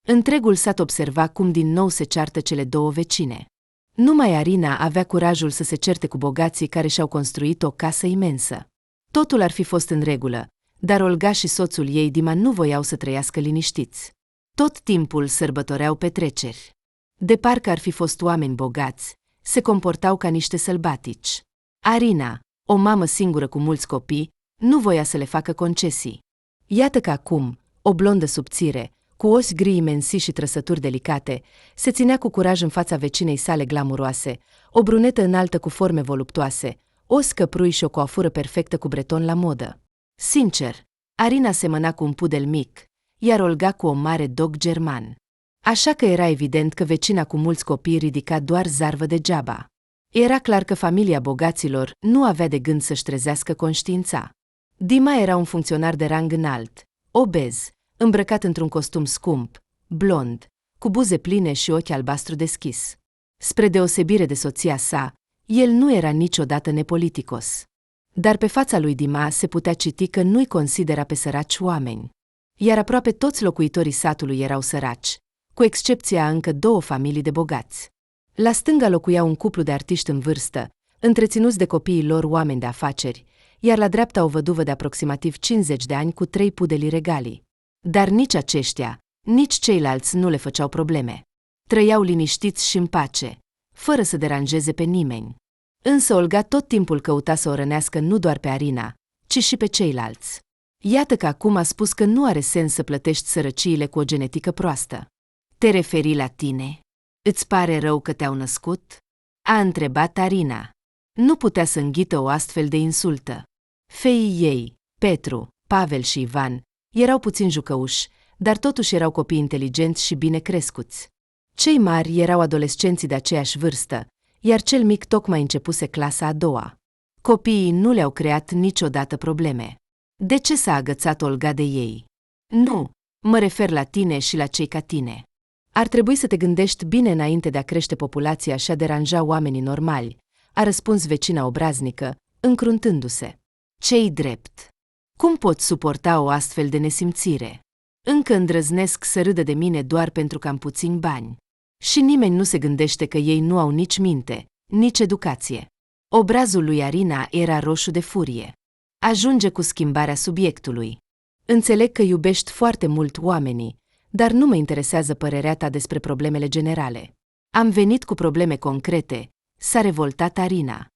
Întregul sat observa cum din nou se ceartă cele două vecine. Numai Arina avea curajul să se certe cu bogații care și-au construit o casă imensă. Totul ar fi fost în regulă, dar Olga și soțul ei Dima nu voiau să trăiască liniștiți. Tot timpul sărbătoreau petreceri. De parcă ar fi fost oameni bogați, se comportau ca niște sălbatici. Arina, o mamă singură cu mulți copii, nu voia să le facă concesii. Iată că acum, o blondă subțire, cu ochi gri imensi și trăsături delicate, se ținea cu curaj în fața vecinei sale glamuroase, o brunetă înaltă cu forme voluptoase, os căprui și o coafură perfectă cu breton la modă. Sincer, Arina semăna cu un pudel mic, iar Olga cu o mare dog german. Așa că era evident că vecina cu mulți copii ridica doar zarvă degeaba. Era clar că familia bogaților nu avea de gând să-și trezească conștiința. Dima era un funcționar de rang înalt, obez, îmbrăcat într-un costum scump, blond, cu buze pline și ochi albastru deschis. Spre deosebire de soția sa, el nu era niciodată nepoliticos. Dar pe fața lui Dima se putea citi că nu-i considera pe săraci oameni. Iar aproape toți locuitorii satului erau săraci, cu excepția a încă două familii de bogați. La stânga locuia un cuplu de artiști în vârstă, întreținuți de copiii lor oameni de afaceri, iar la dreapta o văduvă de aproximativ 50 de ani cu 3 pudeli regali. Dar nici aceștia, nici ceilalți nu le făceau probleme. Trăiau liniștiți și în pace, fără să deranjeze pe nimeni. Însă Olga tot timpul căuta să o rănească nu doar pe Arina, ci și pe ceilalți. Iată că acum a spus că nu are sens să plătești sărăciile cu o genetică proastă. Te referi la tine? Îți pare rău că te-au născut? A întrebat Arina. Nu putea să înghită o astfel de insultă. Feii ei, Petru, Pavel și Ivan, erau puțin jucăuși, dar totuși erau copii inteligenți și bine crescuți. Cei mari erau adolescenții de aceeași vârstă, iar cel mic tocmai începuse clasa a doua. Copiii nu le-au creat niciodată probleme. De ce s-a agățat Olga de ei? Nu, mă refer la tine și la cei ca tine. Ar trebui să te gândești bine înainte de a crește populația și a deranja oamenii normali, a răspuns vecina obraznică, încruntându-se. Ce-i drept? Cum pot suporta o astfel de nesimțire? Încă îndrăznesc să râdă de mine doar pentru că am puțini bani. Și nimeni nu se gândește că ei nu au nici minte, nici educație. Obrazul lui Arina era roșu de furie. Ajunge cu schimbarea subiectului. Înțeleg că iubești foarte mult oamenii, dar nu mă interesează părerea ta despre problemele generale. Am venit cu probleme concrete, s-a revoltat Arina.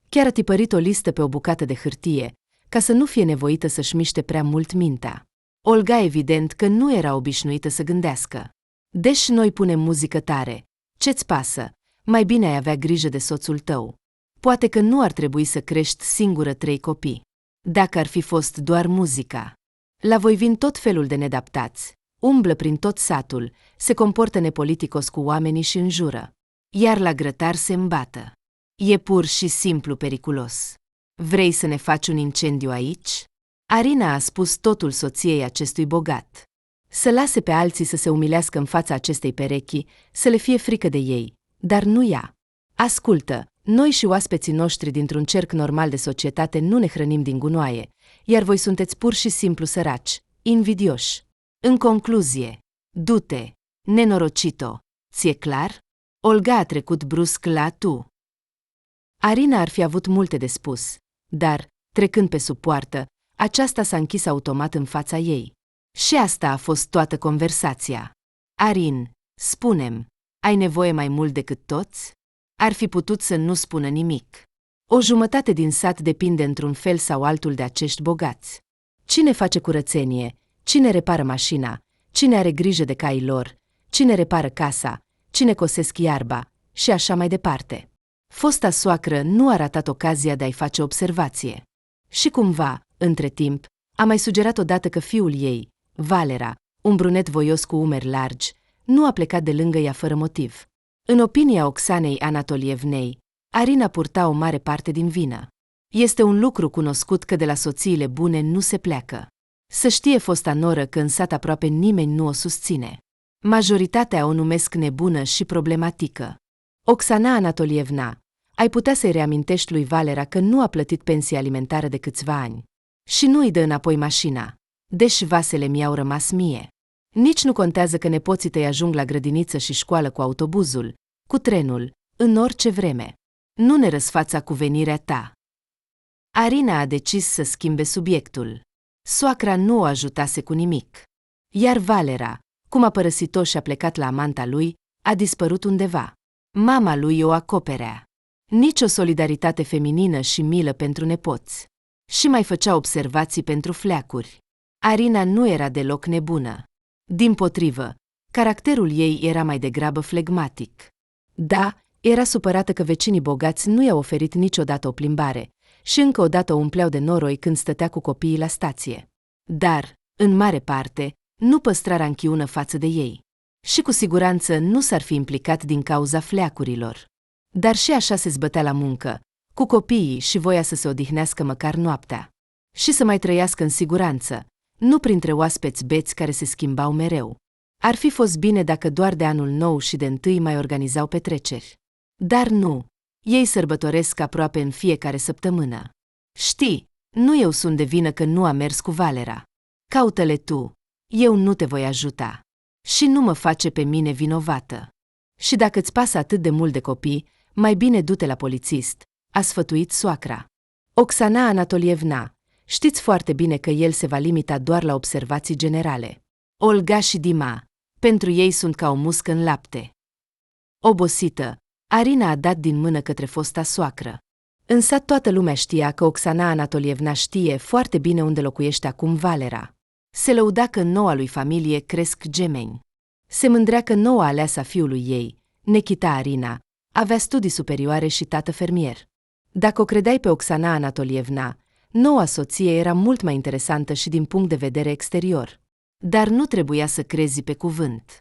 Chiar a tipărit o listă pe o bucată de hârtie, ca să nu fie nevoită să-și miște prea mult mintea. Olga evident că nu era obișnuită să gândească. Deși noi punem muzică tare, ce-ți pasă? Mai bine ai avea grijă de soțul tău. Poate că nu ar trebui să crești singură 3 copii. Dacă ar fi fost doar muzica. La voi vin tot felul de nedaptați, umblă prin tot satul, se comportă nepoliticos cu oamenii și înjură. Iar la grătar se îmbată. E pur și simplu periculos. Vrei să ne faci un incendiu aici? Arina a spus totul soției acestui bogat. Să lase pe alții să se umilească în fața acestei perechi, să le fie frică de ei, dar nu ea. Ascultă, noi și oaspeții noștri dintr-un cerc normal de societate nu ne hrănim din gunoaie, iar voi sunteți pur și simplu săraci, invidioși. În concluzie, du-te, nenorocito, ți-e clar? Olga a trecut brusc la tu. Arina ar fi avut multe de spus, dar, trecând pe sub poartă, aceasta s-a închis automat în fața ei. Și asta a fost toată conversația. Arin, spune-mi, ai nevoie mai mult decât toți? Ar fi putut să nu spună nimic. O jumătate din sat depinde într-un fel sau altul de acești bogați. Cine face curățenie? Cine repară mașina? Cine are grijă de caii lor? Cine repară casa? Cine cosesc iarba? Și așa mai departe. Fosta soacră nu a ratat ocazia de a-i face observație. Și cumva, între timp, a mai sugerat odată că fiul ei, Valera, un brunet voios cu umeri largi, nu a plecat de lângă ea fără motiv. În opinia Oxanei Anatolievnei, Arina purta o mare parte din vină. Este un lucru cunoscut că de la soțiile bune nu se pleacă. Să știe fosta noră că în sat aproape nimeni nu o susține. Majoritatea o numesc nebună și problematică. Oxana Anatolievna, ai putea să-i reamintești lui Valera că nu a plătit pensie alimentară de câțiva ani. Și nu îi dă înapoi mașina, deși vasele mi-au rămas mie. Nici nu contează că nepoții tăi ajung la grădiniță și școală cu autobuzul, cu trenul, în orice vreme. Nu ne răsfața cu venirea ta. Arina a decis să schimbe subiectul. Soacra nu o ajutase cu nimic. Iar Valera, cum a părăsit-o și a plecat la amanta lui, a dispărut undeva. Mama lui o acoperea. Nici o solidaritate feminină și milă pentru nepoți. Și mai făcea observații pentru fleacuri. Arina nu era deloc nebună. Dimpotrivă, caracterul ei era mai degrabă flegmatic. Da, era supărată că vecinii bogați nu i-au oferit niciodată o plimbare și încă o dată o umpleau de noroi când stătea cu copiii la stație. Dar, în mare parte, nu păstra ranchiună față de ei. Și cu siguranță nu s-ar fi implicat din cauza fleacurilor. Dar și așa se zbătea la muncă, cu copiii și voia să se odihnească măcar noaptea. Și să mai trăiască în siguranță, nu printre oaspeți beți care se schimbau mereu. Ar fi fost bine dacă doar de anul nou și de întâi mai organizau petreceri. Dar nu, ei sărbătoresc aproape în fiecare săptămână. Știi, nu eu sunt de vină că nu am mers cu Valera. Caută-le tu, eu nu te voi ajuta. Și nu mă face pe mine vinovată. Și dacă îți pasă atât de mult de copii, mai bine du-te la polițist, a sfătuit soacra. Oxana Anatolievna, știți foarte bine că el se va limita doar la observații generale. Olga și Dima, pentru ei sunt ca o muscă în lapte. Obosită, Arina a dat din mână către fosta soacră. În sat toată lumea știa că Oxana Anatolievna știe foarte bine unde locuiește acum Valera. Se lăuda că în noua lui familie cresc gemeni. Se mândrea că noua aleasă a fiului ei, Nechita Arina, avea studii superioare și tată fermier. Dacă o credeai pe Oxana Anatolievna, noua soție era mult mai interesantă și din punct de vedere exterior. Dar nu trebuia să crezi pe cuvânt.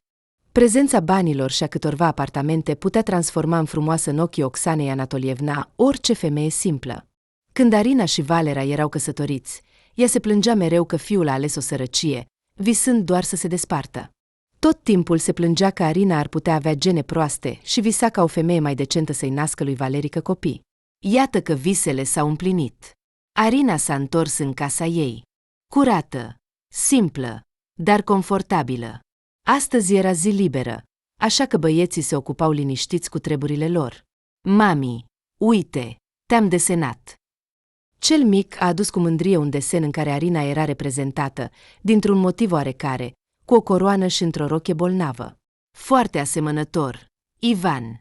Prezența banilor și a câtorva apartamente putea transforma în frumoasă în ochii Oxanei Anatolievna orice femeie simplă. Când Arina și Valera erau căsătoriți, ea se plângea mereu că fiul a ales o sărăcie, visând doar să se despartă. Tot timpul se plângea că Arina ar putea avea gene proaste și visa ca o femeie mai decentă să-i nască lui Valerică copii. Iată că visele s-au împlinit. Arina s-a întors în casa ei. Curată, simplă, dar confortabilă. Astăzi era zi liberă, așa că băieții se ocupau liniștiți cu treburile lor. Mami, uite, te-am desenat. Cel mic a adus cu mândrie un desen în care Arina era reprezentată, dintr-un motiv oarecare, cu o coroană și într-o rochie bolnavă. Foarte asemănător, Ivan.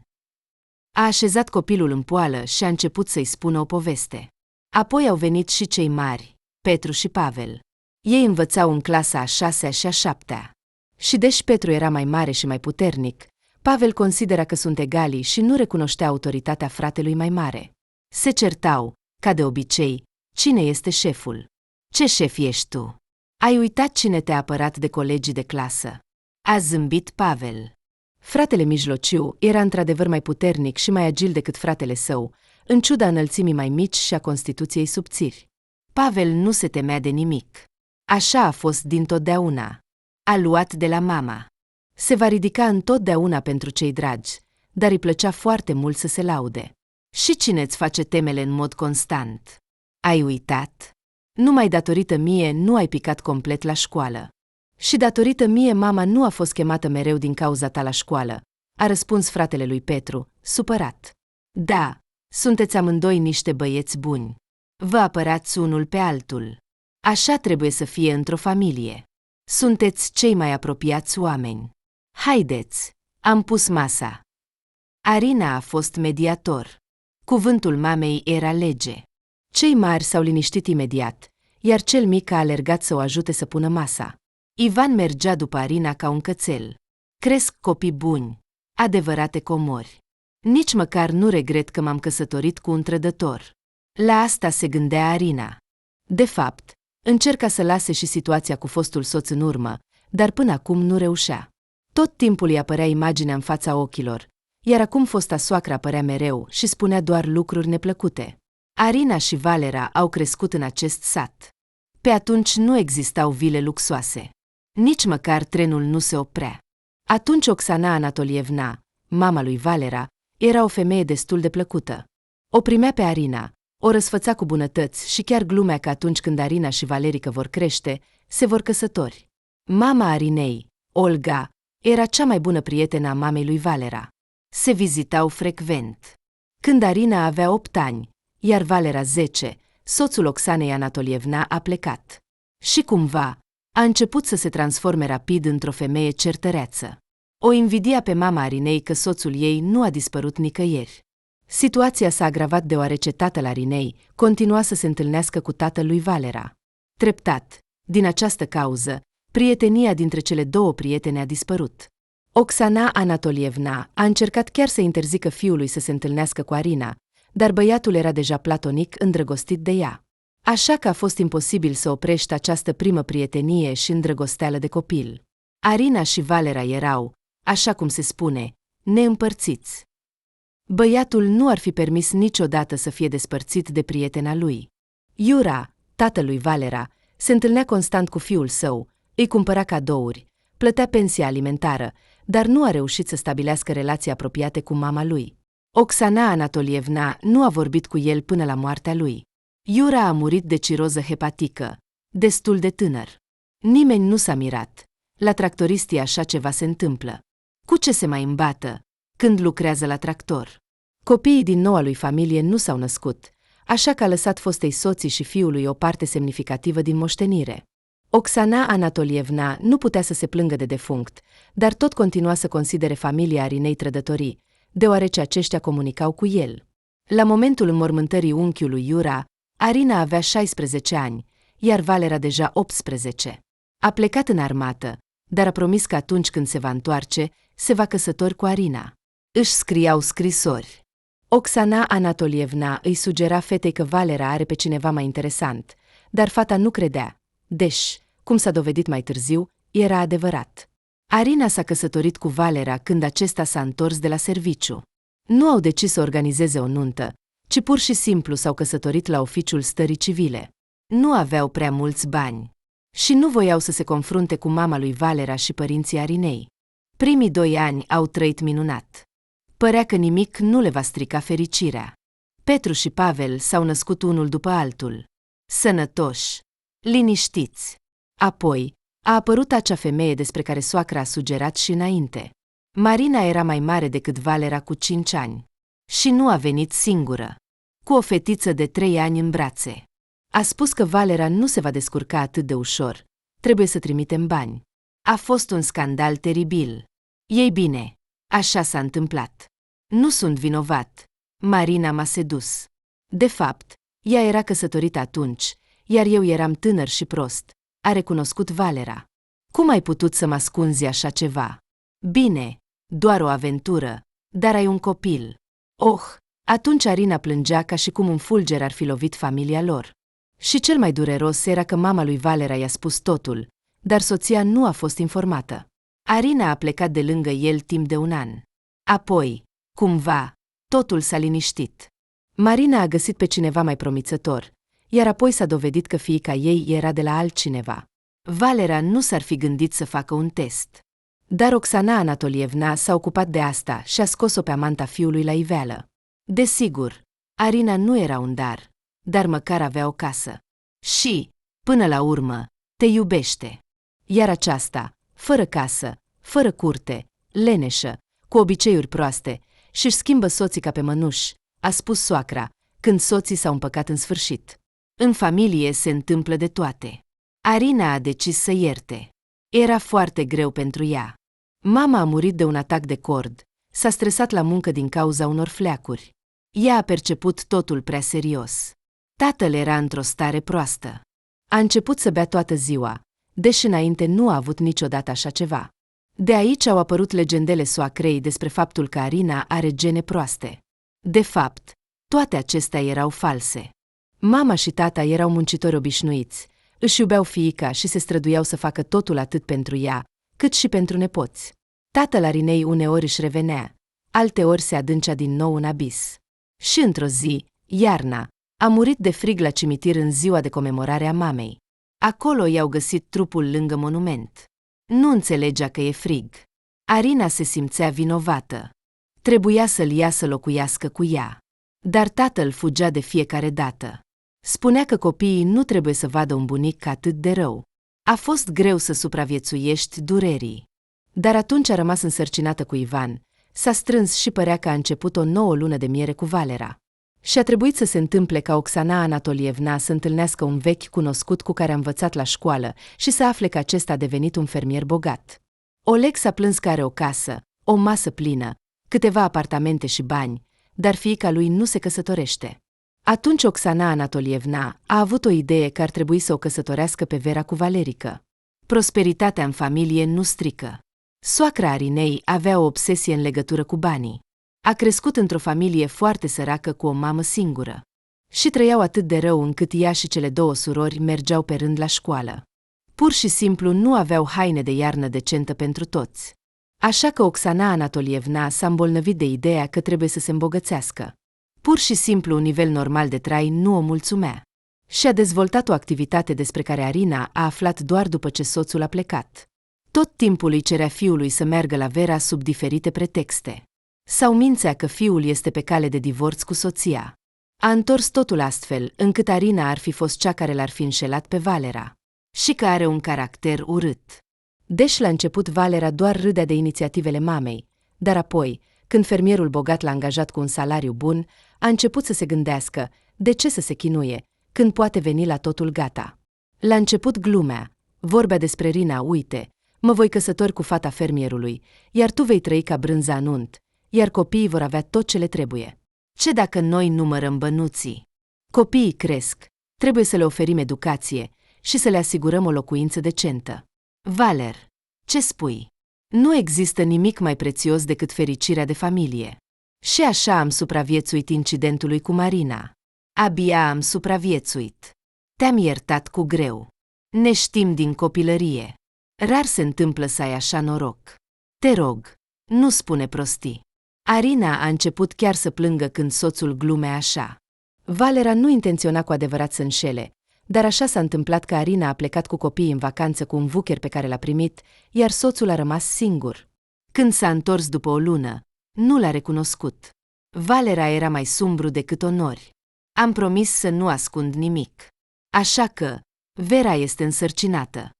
A așezat copilul în poală și a început să-i spună o poveste. Apoi au venit și cei mari, Petru și Pavel. Ei învățau în clasa a 6-a și a 7-a. Și deși Petru era mai mare și mai puternic, Pavel considera că sunt egali și nu recunoștea autoritatea fratelui mai mare. Se certau, ca de obicei, cine este șeful. Ce șef ești tu? Ai uitat cine te-a apărat de colegii de clasă. A zâmbit Pavel. Fratele mijlociu era într-adevăr mai puternic și mai agil decât fratele său, în ciuda înălțimii mai mici și a constituției subțiri. Pavel nu se temea de nimic. Așa a fost dintotdeauna. A luat de la mama. Se va ridica întotdeauna pentru cei dragi, dar îi plăcea foarte mult să se laude. Și cine îți face temele în mod constant? Ai uitat? Numai datorită mie nu ai picat complet la școală. Și datorită mie mama nu a fost chemată mereu din cauza ta la școală, a răspuns fratele lui Petru, supărat. Da, sunteți amândoi niște băieți buni. Vă apărați unul pe altul. Așa trebuie să fie într-o familie. Sunteți cei mai apropiați oameni. Haideți, am pus masa. Arina a fost mediator. Cuvântul mamei era lege. Cei mari s-au liniștit imediat, iar cel mic a alergat să o ajute să pună masa. Ivan mergea după Arina ca un cățel. Cresc copii buni, adevărate comori. Nici măcar nu regret că m-am căsătorit cu un trădător. La asta se gândea Arina. De fapt, încerca să lase și situația cu fostul soț în urmă, dar până acum nu reușea. Tot timpul îi apărea imaginea în fața ochilor, iar acum fosta soacră apărea mereu și spunea doar lucruri neplăcute. Arina și Valera au crescut în acest sat. Pe atunci nu existau vile luxoase. Nici măcar trenul nu se oprea. Atunci Oxana Anatolievna, mama lui Valera, era o femeie destul de plăcută. O primea pe Arina, o răsfăța cu bunătăți și chiar glumea că atunci când Arina și Valerică vor crește, se vor căsători. Mama Arinei, Olga era cea mai bună prietenă a mamei lui Valera. Se vizitau frecvent. Când Arina avea 8 ani, iar Valera 10, soțul Oxanei Anatolievna a plecat. Și cumva, a început să se transforme rapid într-o femeie certăreață. O invidia pe mama Arinei că soțul ei nu a dispărut nicăieri. Situația s-a agravat deoarece tatăl Arinei continua să se întâlnească cu tatăl lui Valera. Treptat, din această cauză, prietenia dintre cele două prietene a dispărut. Oxana Anatolievna a încercat chiar să interzică fiului să se întâlnească cu Arina, dar băiatul era deja platonic îndrăgostit de ea. Așa că a fost imposibil să oprești această primă prietenie și îndrăgosteală de copil. Arina și Valera erau, așa cum se spune, neîmpărțiți. Băiatul nu ar fi permis niciodată să fie despărțit de prietena lui. Iura, tatăl lui Valera, se întâlnea constant cu fiul său, îi cumpăra cadouri, plătea pensia alimentară, dar nu a reușit să stabilească relații apropiate cu mama lui. Oxana Anatolievna nu a vorbit cu el până la moartea lui. Iura a murit de ciroză hepatică, destul de tânăr. Nimeni nu s-a mirat. La tractoristii așa ceva se întâmplă. Cu ce se mai îmbată când lucrează la tractor? Copiii din noua lui familie nu s-au născut, așa că a lăsat fostei soții și fiului o parte semnificativă din moștenire. Oxana Anatolievna nu putea să se plângă de defunct, dar tot continua să considere familia Arinei trădătorii, deoarece aceștia comunicau cu el. La momentul înmormântării unchiului Iura, Arina avea 16 ani, iar Valera deja 18. A plecat în armată, dar a promis că atunci când se va întoarce, se va căsători cu Arina. Își scriau scrisori. Oxana Anatolievna îi sugera fetei că Valera are pe cineva mai interesant, dar fata nu credea, deși, cum s-a dovedit mai târziu, era adevărat. Arina s-a căsătorit cu Valera când acesta s-a întors de la serviciu. Nu au decis să organizeze o nuntă, ci pur și simplu s-au căsătorit la oficiul stării civile. Nu aveau prea mulți bani și nu voiau să se confrunte cu mama lui Valera și părinții Arinei. Primii 2 ani au trăit minunat. Părea că nimic nu le va strica fericirea. Petru și Pavel s-au născut unul după altul. Sănătoși, liniștiți. Apoi, a apărut acea femeie despre care soacra a sugerat și înainte. Marina era mai mare decât Valera cu 5 ani. Și nu a venit singură. Cu o fetiță de 3 ani în brațe. A spus că Valera nu se va descurca atât de ușor. Trebuie să trimitem bani. A fost un scandal teribil. Ei bine, așa s-a întâmplat. Nu sunt vinovat. Marina m-a sedus. De fapt, ea era căsătorită atunci, iar eu eram tânăr și prost, a recunoscut Valera. Cum ai putut să mă ascunzi așa ceva? Bine, doar o aventură, dar ai un copil. Oh, atunci Arina plângea ca și cum un fulger ar fi lovit familia lor. Și cel mai dureros era că mama lui Valera i-a spus totul, dar soția nu a fost informată. Arina a plecat de lângă el timp de 1 an. Apoi, cumva, totul s-a liniștit. Marina a găsit pe cineva mai promițător, iar apoi s-a dovedit că fiica ei era de la altcineva. Valera nu s-ar fi gândit să facă un test. Dar Oxana Anatolievna s-a ocupat de asta și a scos-o pe amanta fiului la iveală. Desigur, Arina nu era un dar măcar avea o casă. Și, până la urmă, te iubește. Iar aceasta, fără casă, fără curte, leneșă, cu obiceiuri proaste, și-și schimbă soții ca pe mănuși, a spus soacra, când soții s-au împăcat în sfârșit. În familie se întâmplă de toate. Arina a decis să ierte. Era foarte greu pentru ea. Mama a murit de un atac de cord, s-a stresat la muncă din cauza unor fleacuri. Ea a perceput totul prea serios. Tatăl era într-o stare proastă. A început să bea toată ziua, deși înainte nu a avut niciodată așa ceva. De aici au apărut legendele soacrei despre faptul că Arina are gene proaste. De fapt, toate acestea erau false. Mama și tata erau muncitori obișnuiți, își iubeau fiica și se străduiau să facă totul atât pentru ea, cât și pentru nepoți. Tatăl Arinei uneori își revenea, alteori se adâncea din nou în abis. Și într-o zi, iarna, a murit de frig la cimitir în ziua de comemorare a mamei. Acolo i-au găsit trupul lângă monument. Nu înțelegea că e frig. Arina se simțea vinovată. Trebuia să-l ia să locuiască cu ea. Dar tatăl fugea de fiecare dată. Spunea că copiii nu trebuie să vadă un bunic atât de rău. A fost greu să supraviețuiești durerii. Dar atunci a rămas însărcinată cu Ivan, s-a strâns și părea că a început o nouă lună de miere cu Valera. Și a trebuit să se întâmple ca Oxana Anatolievna să întâlnească un vechi cunoscut cu care a învățat la școală și să afle că acesta a devenit un fermier bogat. Oleg s-a plâns că are o casă, o masă plină, câteva apartamente și bani, dar fiica lui nu se căsătorește. Atunci Oxana Anatolievna a avut o idee că ar trebui să o căsătorească pe Vera cu Valerică. Prosperitatea în familie nu strică. Soacra Arinei avea o obsesie în legătură cu banii. A crescut într-o familie foarte săracă cu o mamă singură. Și trăiau atât de rău încât ea și cele două surori mergeau pe rând la școală. Pur și simplu nu aveau haine de iarnă decentă pentru toți. Așa că Oxana Anatolievna s-a îmbolnăvit de ideea că trebuie să se îmbogățească. Pur și simplu un nivel normal de trai nu o mulțumea. Și a dezvoltat o activitate despre care Arina a aflat doar după ce soțul a plecat. Tot timpul îi cerea fiului să meargă la Vera sub diferite pretexte. Sau mințea că fiul este pe cale de divorț cu soția. A întors totul astfel, încât Arina ar fi fost cea care l-ar fi înșelat pe Valera. Și că are un caracter urât. Deși la început Valera doar râdea de inițiativele mamei, dar apoi, când fermierul bogat l-a angajat cu un salariu bun, a început să se gândească de ce să se chinuie, când poate veni la totul gata. La început glumea, vorbea despre Rina, uite, mă voi căsători cu fata fermierului, iar tu vei trăi ca brânza în unt, iar copiii vor avea tot ce le trebuie. Ce dacă noi numărăm bănuții? Copiii cresc, trebuie să le oferim educație și să le asigurăm o locuință decentă. Valer, ce spui? Nu există nimic mai prețios decât fericirea de familie. Și așa am supraviețuit incidentului cu Marina. Abia am supraviețuit. Te-am iertat cu greu. Ne știm din copilărie. Rar se întâmplă să ai așa noroc. Te rog, nu spune prostii. Arina a început chiar să plângă când soțul glumea așa. Valera nu intenționa cu adevărat să înșele, dar așa s-a întâmplat că Arina a plecat cu copiii în vacanță cu un vucher pe care l-a primit, iar soțul a rămas singur. Când s-a întors după o lună, nu l-a recunoscut. Valera era mai sumbru decât o nori. Am promis să nu ascund nimic. Așa că, Vera este însărcinată.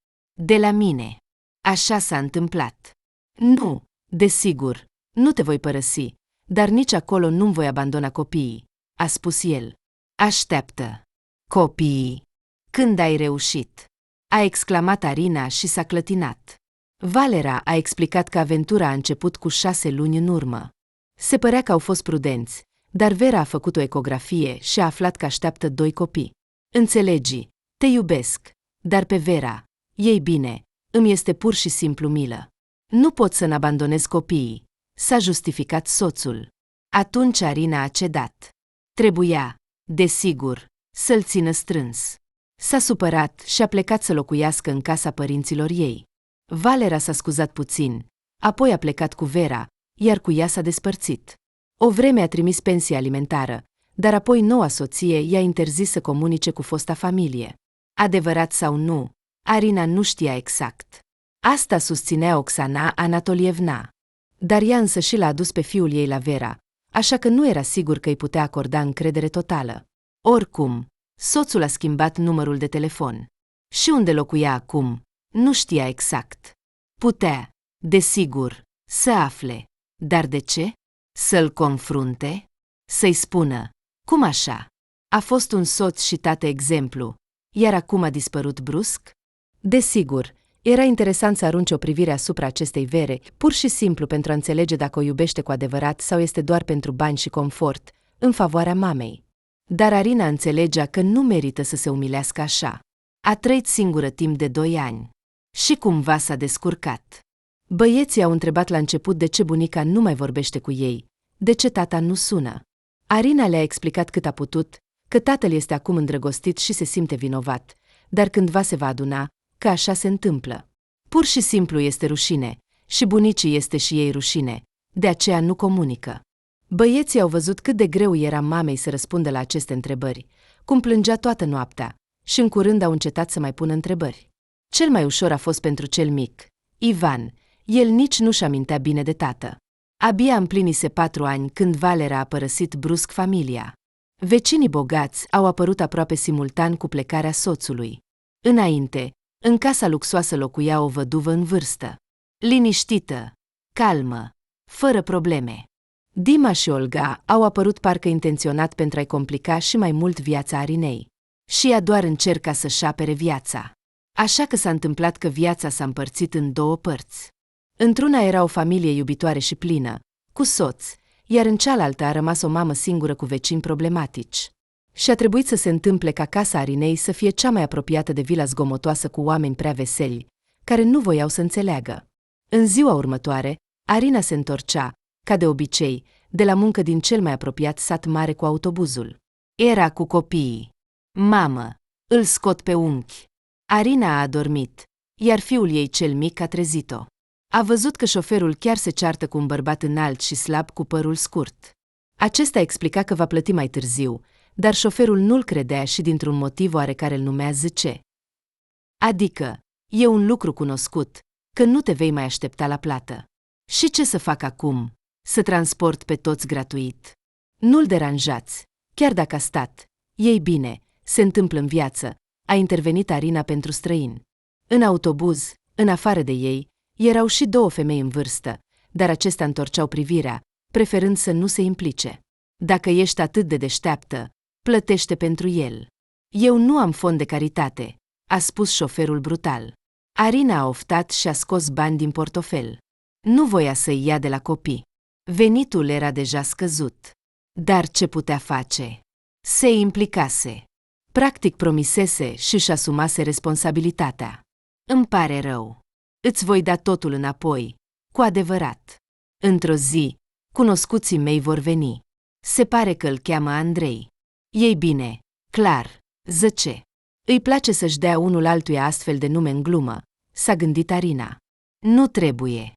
De la mine. Așa s-a întâmplat. Nu, desigur, nu te voi părăsi, dar nici acolo nu-mi voi abandona copiii, a spus el. Așteaptă. Copiii. Când ai reușit? A exclamat Arina și s-a clătinat. Valera a explicat că aventura a început cu 6 luni în urmă. Se părea că au fost prudenți, dar Vera a făcut o ecografie și a aflat că așteaptă 2 copii. Înțelegi, te iubesc, dar pe Vera, ei bine, îmi este pur și simplu milă. Nu pot să-mi abandonez copiii, s-a justificat soțul. Atunci Arina a cedat. Trebuia, desigur, să-l țină strâns. S-a supărat și a plecat să locuiască în casa părinților ei. Valera s-a scuzat puțin, apoi a plecat cu Vera, iar cu ea s-a despărțit. O vreme a trimis pensie alimentară, dar apoi noua soție i-a interzis să comunice cu fosta familie. Adevărat sau nu, Arina nu știa exact. Asta susținea Oxana Anatolievna. Dar ea însă și l-a adus pe fiul ei la Vera, așa că nu era sigur că îi putea acorda încredere totală. Oricum, soțul a schimbat numărul de telefon. Și unde locuia acum, nu știa exact. Putea, desigur, să afle. Dar de ce? Să-l confrunte? Să-i spună, cum așa? A fost un soț și tată exemplu, iar acum a dispărut brusc? Desigur, era interesant să arunce o privire asupra acestei Vere, pur și simplu pentru a înțelege dacă o iubește cu adevărat sau este doar pentru bani și confort, în favoarea mamei. Dar Arina înțelegea că nu merită să se umilească așa. A trăit singură timp de 2 ani. Și cumva s-a descurcat. Băieții au întrebat la început de ce bunica nu mai vorbește cu ei, de ce tata nu sună. Arina le-a explicat cât a putut, că tatăl este acum îndrăgostit și se simte vinovat, dar cândva se va aduna că așa se întâmplă. Pur și simplu este rușine, și bunicii este și ei rușine, de aceea nu comunică. Băieții au văzut cât de greu era mamei să răspundă la aceste întrebări, cum plângea toată noaptea, și în curând au încetat să mai pună întrebări. Cel mai ușor a fost pentru cel mic, Ivan, el nici nu-și amintea bine de tată. Abia împlinise 4 ani când Valera a părăsit brusc familia. Vecinii bogați au apărut aproape simultan cu plecarea soțului. Înainte, în casa luxoasă locuia o văduvă în vârstă. Liniștită, calmă, fără probleme. Dima și Olga au apărut parcă intenționat pentru a-i complica și mai mult viața Arinei. Și ea doar încerca să-și apere viața. Așa că s-a întâmplat că viața s-a împărțit în două părți. Într-una era o familie iubitoare și plină, cu soț, iar în cealaltă a rămas o mamă singură cu vecini problematici. Și a trebuit să se întâmple ca casa Arinei să fie cea mai apropiată de vila zgomotoasă cu oameni prea veseli, care nu voiau să înțeleagă. În ziua următoare, Arina se întorcea, ca de obicei, de la muncă din cel mai apropiat sat mare cu autobuzul. Era cu copiii. Mamă, îl scot pe unchi. Arina a adormit, iar fiul ei cel mic a trezit-o. A văzut că șoferul chiar se ceartă cu un bărbat înalt și slab cu părul scurt. Acesta explica că va plăti mai târziu, dar șoferul nu-l credea și dintr-un motiv oarecare îl numea zice. Adică, e un lucru cunoscut, că nu te vei mai aștepta la plată. Și ce să fac acum? Să transport pe toți gratuit. Nu-l deranjați, chiar dacă a stat. Ei bine, se întâmplă în viață, a intervenit Arina pentru străin. În autobuz, în afară de ei, erau și două femei în vârstă, dar acestea întorceau privirea, preferând să nu se implice. Dacă ești atât de deșteaptă, plătește pentru el. Eu nu am fond de caritate, a spus șoferul brutal. Arina a oftat și a scos bani din portofel. Nu voia să-i ia de la copii. Venitul era deja scăzut. Dar ce putea face? Se implicase. Practic promisese și își asumase responsabilitatea. Îmi pare rău. Îți voi da totul înapoi, cu adevărat. Într-o zi, cunoscuții mei vor veni. Se pare că îl cheamă Andrei. Ei bine, clar, zăce. Îi place să-și dea unul altuia astfel de nume în glumă, s-a gândit Arina. Nu trebuie.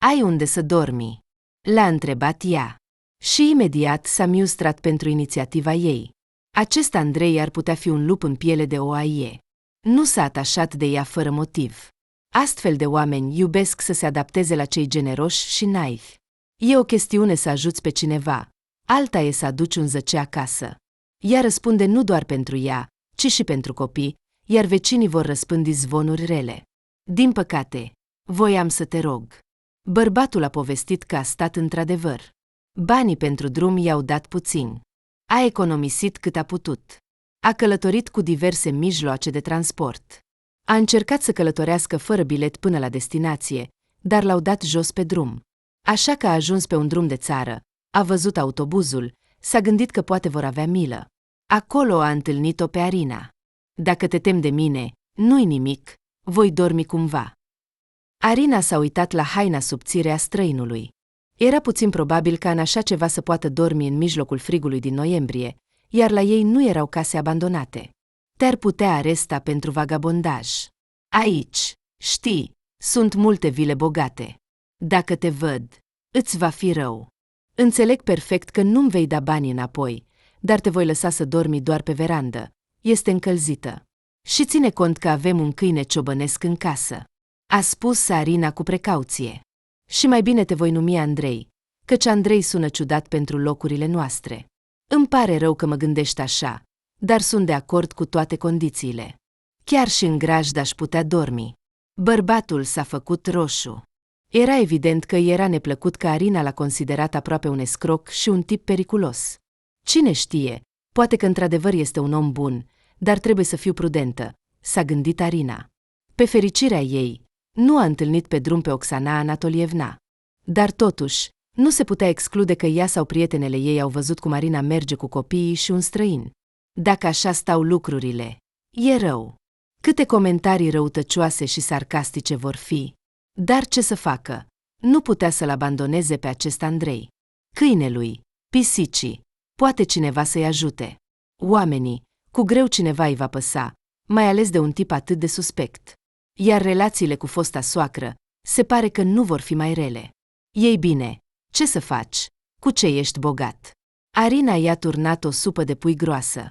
Ai unde să dormi? L-a întrebat ea. Și imediat s-a miustrat pentru inițiativa ei. Acest Andrei ar putea fi un lup în piele de oaie. Nu s-a atașat de ea fără motiv. Astfel de oameni iubesc să se adapteze la cei generoși și naivi. E o chestiune să ajuți pe cineva, alta e să aduci un zăce acasă. Ea răspunde nu doar pentru ea, ci și pentru copii, iar vecinii vor răspândi zvonuri rele. Din păcate, voiam să te rog. Bărbatul a povestit că a stat într-adevăr. Banii pentru drum i-au dat puțin. A economisit cât a putut. A călătorit cu diverse mijloace de transport. A încercat să călătorească fără bilet până la destinație, dar l-au dat jos pe drum. Așa că a ajuns pe un drum de țară, a văzut autobuzul, s-a gândit că poate vor avea milă. Acolo a întâlnit-o pe Arina. Dacă te temi de mine, nu-i nimic, voi dormi cumva. Arina s-a uitat la haina subțire a străinului. Era puțin probabil ca în așa ceva să poată dormi în mijlocul frigului din noiembrie, iar la ei nu erau case abandonate. Te-ar putea aresta pentru vagabondaj. Aici, știi, sunt multe vile bogate. Dacă te văd, îți va fi rău. Înțeleg perfect că nu-mi vei da banii înapoi, dar te voi lăsa să dormi doar pe verandă. Este încălzită. Și ține cont că avem un câine ciobănesc în casă. A spus Arina cu precauție. Și mai bine te voi numi Andrei, căci Andrei sună ciudat pentru locurile noastre. Îmi pare rău că mă gândești așa, dar sunt de acord cu toate condițiile. Chiar și în grajd aș putea dormi. Bărbatul s-a făcut roșu. Era evident că îi era neplăcut că Arina l-a considerat aproape un escroc și un tip periculos. Cine știe, poate că într-adevăr este un om bun, dar trebuie să fiu prudentă, s-a gândit Arina. Pe fericirea ei, nu a întâlnit pe drum pe Oxana Anatolievna. Dar totuși, nu se putea exclude că ea sau prietenele ei au văzut cum Arina merge cu copiii și un străin. Dacă așa stau lucrurile, e rău. Câte comentarii răutăcioase și sarcastice vor fi. Dar ce să facă? Nu putea să-l abandoneze pe acest Andrei. Câinelui, pisicii, poate cineva să-i ajute. Oamenii, cu greu cineva îi va păsa, mai ales de un tip atât de suspect. Iar relațiile cu fosta soacră, se pare că nu vor fi mai rele. Ei bine, ce să faci? Cu ce ești bogat? Arina i-a turnat o supă de pui groasă.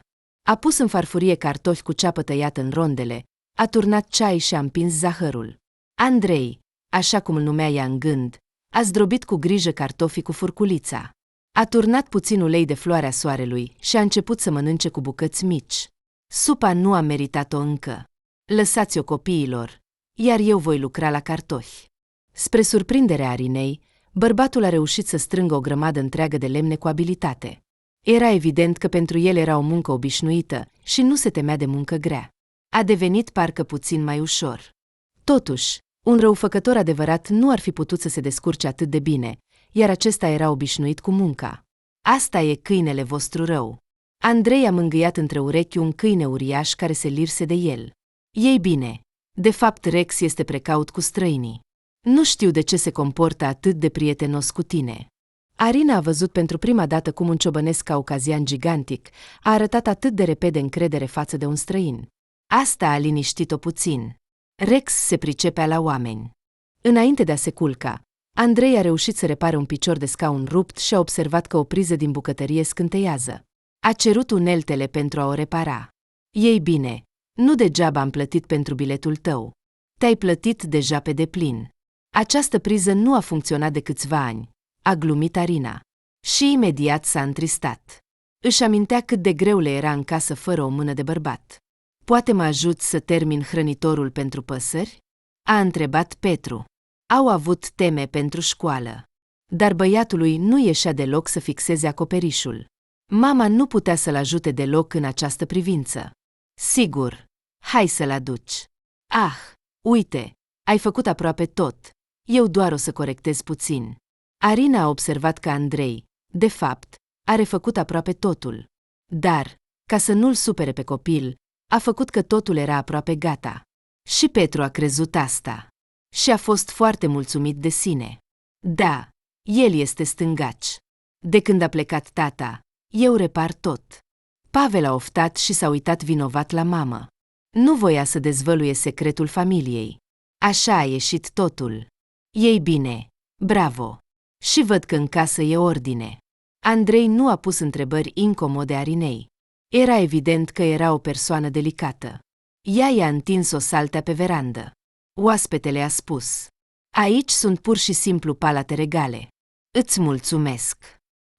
A pus în farfurie cartofi cu ceapă tăiată în rondele, a turnat ceai și a împins zahărul. Andrei, așa cum îl numea ea în gând, a zdrobit cu grijă cartofii cu furculița. A turnat puțin ulei de floarea soarelui și a început să mănânce cu bucăți mici. Supa nu a meritat-o încă. Lăsați-o copiilor, iar eu voi lucra la cartofi. Spre surprinderea Arinei, bărbatul a reușit să strângă o grămadă întreagă de lemne cu abilitate. Era evident că pentru el era o muncă obișnuită și nu se temea de muncă grea. A devenit parcă puțin mai ușor. Totuși, un răufăcător adevărat nu ar fi putut să se descurce atât de bine, iar acesta era obișnuit cu munca. Asta e câinele vostru rău. Andrei a mângâiat între urechi un câine uriaș care se lirse de el. Ei bine, de fapt Rex este precaut cu străinii. Nu știu de ce se comportă atât de prietenos cu tine. Arina a văzut pentru prima dată cum un ciobănesc caucazian gigantic a arătat atât de repede încredere față de un străin. Asta a liniștit-o puțin. Rex se pricepea la oameni. Înainte de a se culca, Andrei a reușit să repare un picior de scaun rupt și a observat că o priză din bucătărie scânteiază. A cerut uneltele pentru a o repara. Ei bine, nu degeaba am plătit pentru biletul tău. Te-ai plătit deja pe deplin. Această priză nu a funcționat de câțiva ani, a glumit Arina. Și imediat s-a întristat. Își amintea cât de greu le era în casă fără o mână de bărbat. Poate mă ajuți să termin hrănitorul pentru păsări? A întrebat Petru. Au avut teme pentru școală. Dar băiatului nu ieșea deloc să fixeze acoperișul. Mama nu putea să-l ajute deloc în această privință. Sigur, hai să-l aduci. Ah, uite, ai făcut aproape tot. Eu doar o să corectez puțin. Arina a observat că Andrei, de fapt, a refăcut aproape totul. Dar, ca să nu-l supere pe copil, a făcut că totul era aproape gata. Și Petru a crezut asta. Și a fost foarte mulțumit de sine. Da, el este stângaci. De când a plecat tata, eu repar tot. Pavel a oftat și s-a uitat vinovat la mamă. Nu voia să dezvăluie secretul familiei. Așa a ieșit totul. Ei bine, bravo. Și văd că în casă e ordine. Andrei nu a pus întrebări incomode Arinei. Era evident că era o persoană delicată. Ea i-a întins o saltea pe verandă. Oaspetele a spus: aici sunt pur și simplu palate regale. Îți mulțumesc.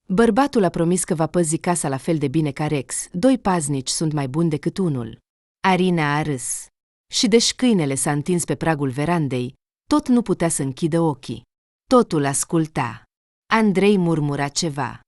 Bărbatul a promis că va păzi casa la fel de bine ca Rex. 2 paznici sunt mai buni decât unul. Arina a râs. Și deși câinele s-a întins pe pragul verandei, tot nu putea să închidă ochii. Totul asculta. Andrei murmura ceva.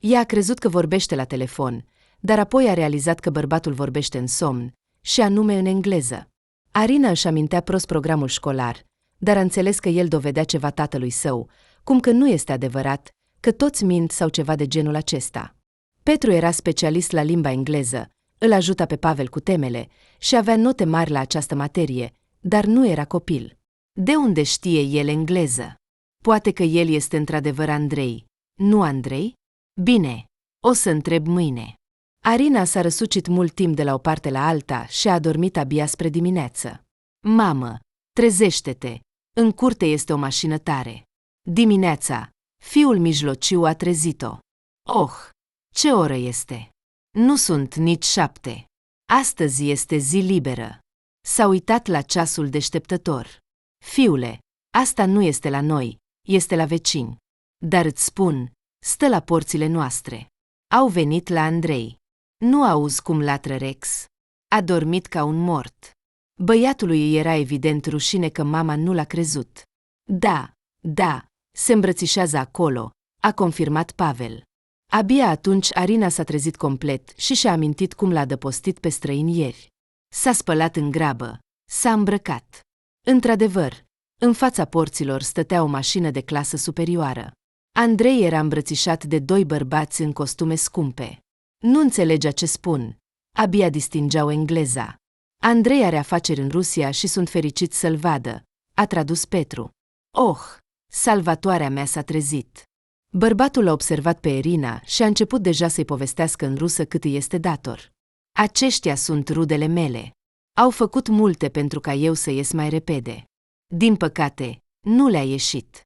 Ea a crezut că vorbește la telefon, dar apoi a realizat că bărbatul vorbește în somn, și anume în engleză. Arina își amintea prost programul școlar, dar a înțeles că el dovedea ceva tatălui său, cum că nu este adevărat, că toți mint sau ceva de genul acesta. Petru era specialist la limba engleză, îl ajuta pe Pavel cu temele și avea note mari la această materie, dar nu era copil. De unde știe el engleză? Poate că el este într-adevăr Andrei. Nu Andrei? Bine, o să întreb mâine. Arina s-a răsucit mult timp de la o parte la alta și a adormit abia spre dimineață. Mamă, trezește-te! În curte este o mașină tare. Dimineața, fiul mijlociu a trezit-o. Oh, ce oră este? Nu sunt nici 7. Astăzi este zi liberă. S-a uitat la ceasul deșteptător. Fiule, asta nu este la noi, este la vecini. Dar îți spun, stă la porțile noastre. Au venit la Andrei. Nu auzi cum latră Rex? A dormit ca un mort. Băiatului îi era evident rușine că mama nu l-a crezut. Da, se îmbrățișează acolo, a confirmat Pavel. Abia atunci Arina s-a trezit complet și și-a amintit cum l-a adăpostit pe străin ieri. S-a spălat în grabă, s-a îmbrăcat. Într-adevăr, în fața porților stătea o mașină de clasă superioară. Andrei era îmbrățișat de 2 bărbați în costume scumpe. Nu înțelegea ce spun. Abia distingeau engleza. Andrei are afaceri în Rusia și sunt fericit să-l vadă, a tradus Petru. Oh, salvatoarea mea s-a trezit. Bărbatul a observat pe Irina și a început deja să-i povestească în rusă cât îi este dator. Aceștia sunt rudele mele. Au făcut multe pentru ca eu să ies mai repede. Din păcate, nu le-a ieșit.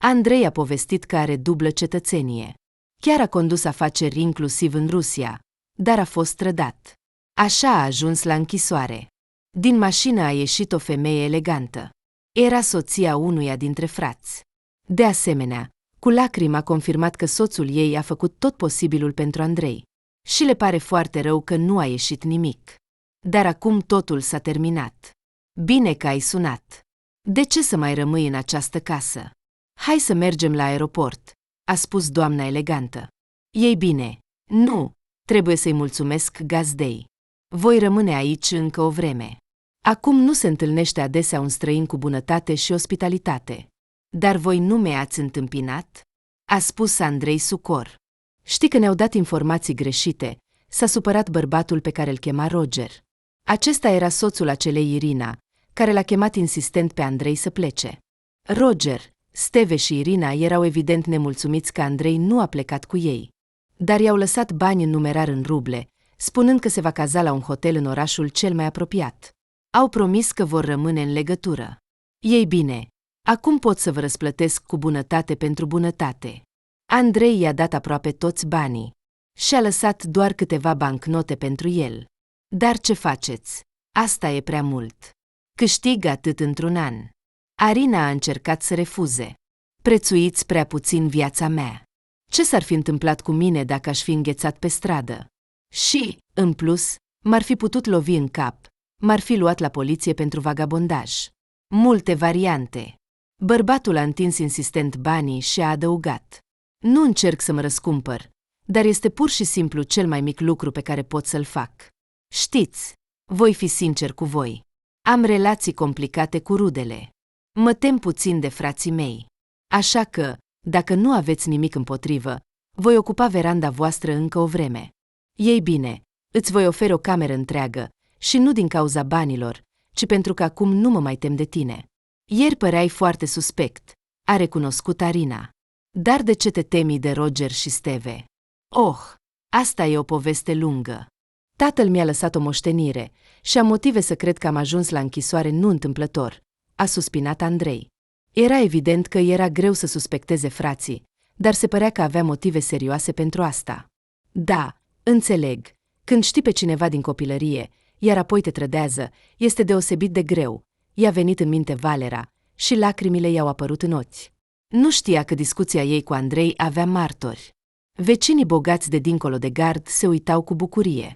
Andrei a povestit că are dublă cetățenie. Chiar a condus afaceri inclusiv în Rusia, dar a fost trădat. Așa a ajuns la închisoare. Din mașină a ieșit o femeie elegantă. Era soția unuia dintre frați. De asemenea, cu lacrimi a confirmat că soțul ei a făcut tot posibilul pentru Andrei. Și le pare foarte rău că nu a ieșit nimic. Dar acum totul s-a terminat. Bine că ai sunat. De ce să mai rămâi în această casă? Hai să mergem la aeroport, a spus doamna elegantă. Ei bine, nu, trebuie să-i mulțumesc gazdei. Voi rămâne aici încă o vreme. Acum nu se întâlnește adesea un străin cu bunătate și ospitalitate. Dar voi nu mi-ați întâmpinat? A spus Andrei sucor. Știi că ne-au dat informații greșite, s-a supărat bărbatul pe care îl chema Roger. Acesta era soțul acelei Irina, care l-a chemat insistent pe Andrei să plece. Roger, Steve și Irina erau evident nemulțumiți că Andrei nu a plecat cu ei. Dar i-au lăsat bani în numerar în ruble, spunând că se va caza la un hotel în orașul cel mai apropiat. Au promis că vor rămâne în legătură. Ei bine, acum pot să vă răsplătesc cu bunătate pentru bunătate. Andrei i-a dat aproape toți banii. Și-a lăsat doar câteva bancnote pentru el. Dar ce faceți? Asta e prea mult. Câștig atât într-un an. Arina a încercat să refuze. Prețuiți prea puțin viața mea. Ce s-ar fi întâmplat cu mine dacă aș fi înghețat pe stradă? Și, în plus, m-ar fi putut lovi în cap, m-ar fi luat la poliție pentru vagabondaj. Multe variante. Bărbatul a întins insistent banii și a adăugat. Nu încerc să mă răscumpăr, dar este pur și simplu cel mai mic lucru pe care pot să-l fac. Știți, voi fi sincer cu voi. Am relații complicate cu rudele. Mă tem puțin de frații mei. Așa că, dacă nu aveți nimic împotrivă, voi ocupa veranda voastră încă o vreme. Ei bine, îți voi oferi o cameră întreagă, și nu din cauza banilor, ci pentru că acum nu mă mai tem de tine. Ieri păreai foarte suspect, a recunoscut Arina. Dar de ce te temi de Roger și Steve? Oh, asta e o poveste lungă. Tatăl mi-a lăsat o moștenire și am motive să cred că am ajuns la închisoare nu întâmplător, a suspinat Andrei. Era evident că era greu să suspecteze frații, dar se părea că avea motive serioase pentru asta. Da, înțeleg, când știi pe cineva din copilărie, iar apoi te trădează, este deosebit de greu, i-a venit în minte Valera și lacrimile i-au apărut în ochi. Nu știa că discuția ei cu Andrei avea martori. Vecinii bogați de dincolo de gard se uitau cu bucurie.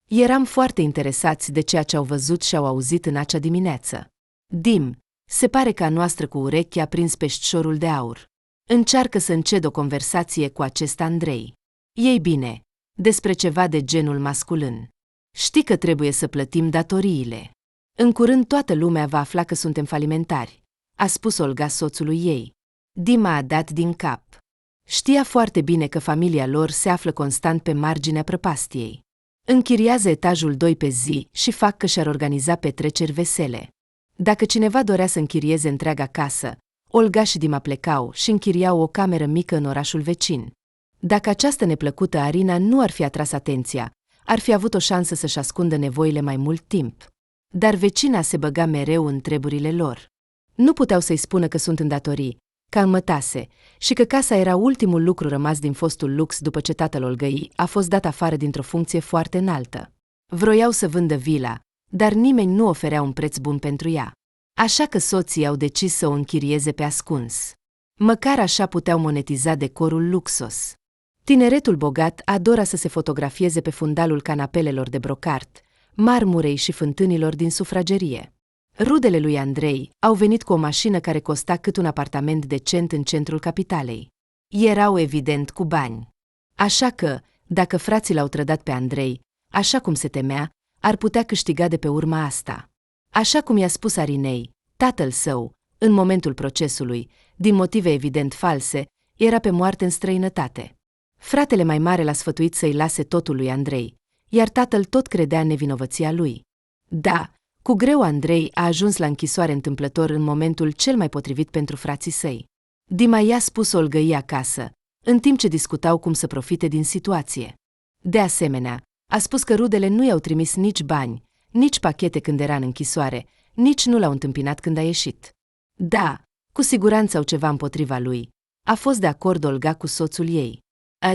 Eram foarte interesați de ceea ce au văzut și au auzit în acea dimineață. Dim, se pare că a noastră cu urechi a prins peștișorul de aur. Încearcă să înced o conversație cu acest Andrei. Ei bine, despre ceva de genul masculin. Știi că trebuie să plătim datoriile. În curând toată lumea va afla că suntem falimentari, a spus Olga soțului ei. Dima a dat din cap. Știa foarte bine că familia lor se află constant pe marginea prăpastiei. Închiriază etajul 2 pe zi și fac că și-ar organiza petreceri vesele. Dacă cineva dorea să închirieze întreaga casă, Olga și Dima plecau și închiriau o cameră mică în orașul vecin. Dacă această neplăcută Arina nu ar fi atras atenția, ar fi avut o șansă să-și ascundă nevoile mai mult timp. Dar vecina se băga mereu în treburile lor. Nu puteau să-i spună că sunt în datorii, că înmătase și că casa era ultimul lucru rămas din fostul lux după ce tatăl Olgăii a fost dat afară dintr-o funcție foarte înaltă. Vroiau să vândă vila, dar nimeni nu oferea un preț bun pentru ea. Așa că soții au decis să o închirieze pe ascuns. Măcar așa puteau monetiza decorul luxos. Tineretul bogat adora să se fotografieze pe fundalul canapelelor de brocart, marmurei și fântânilor din sufragerie. Rudele lui Andrei au venit cu o mașină care costa cât un apartament decent în centrul capitalei. Erau evident cu bani. Așa că, dacă frații l-au trădat pe Andrei, așa cum se temea, ar putea câștiga de pe urma asta. Așa cum i-a spus Arinei, tatăl său, în momentul procesului, din motive evident false, era pe moarte în străinătate. Fratele mai mare l-a sfătuit să-i lase totul lui Andrei, iar tatăl tot credea în nevinovăția lui. Da, cu greu Andrei a ajuns la închisoare întâmplător în momentul cel mai potrivit pentru frații săi. Dima i-a spus Olgăii acasă, în timp ce discutau cum să profite din situație. De asemenea, a spus că rudele nu i-au trimis nici bani, nici pachete când era în închisoare, nici nu l-au întâmpinat când a ieșit. Da, cu siguranță au ceva împotriva lui. A fost de acord Olga cu soțul ei.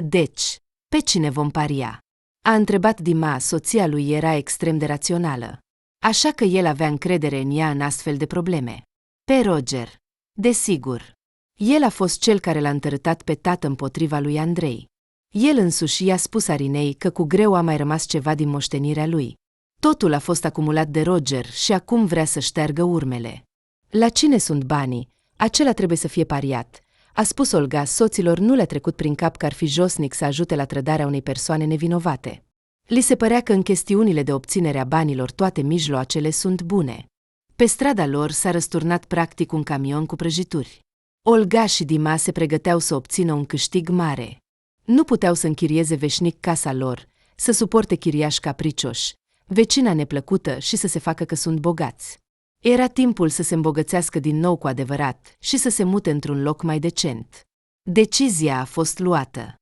Deci, pe cine vom paria? A întrebat Dima, soția lui era extrem de rațională. Așa că el avea încredere în ea în astfel de probleme. Pe Roger. Desigur. El a fost cel care l-a întărâtat pe tată împotriva lui Andrei. El însuși i-a spus Arinei că cu greu a mai rămas ceva din moștenirea lui. Totul a fost acumulat de Roger și acum vrea să șteargă urmele. La cine sunt banii? Acela trebuie să fie pariat, a spus Olga. Soților nu le-a trecut prin cap că ar fi josnic să ajute la trădarea unei persoane nevinovate. Li se părea că în chestiunile de obținere a banilor toate mijloacele sunt bune. Pe strada lor s-a răsturnat practic un camion cu prăjituri. Olga și Dima se pregăteau să obțină un câștig mare. Nu puteau să închirieze veșnic casa lor, să suporte chiriași capricioși, vecina neplăcută și să se facă că sunt bogați. Era timpul să se îmbogățească din nou cu adevărat și să se mute într-un loc mai decent. Decizia a fost luată.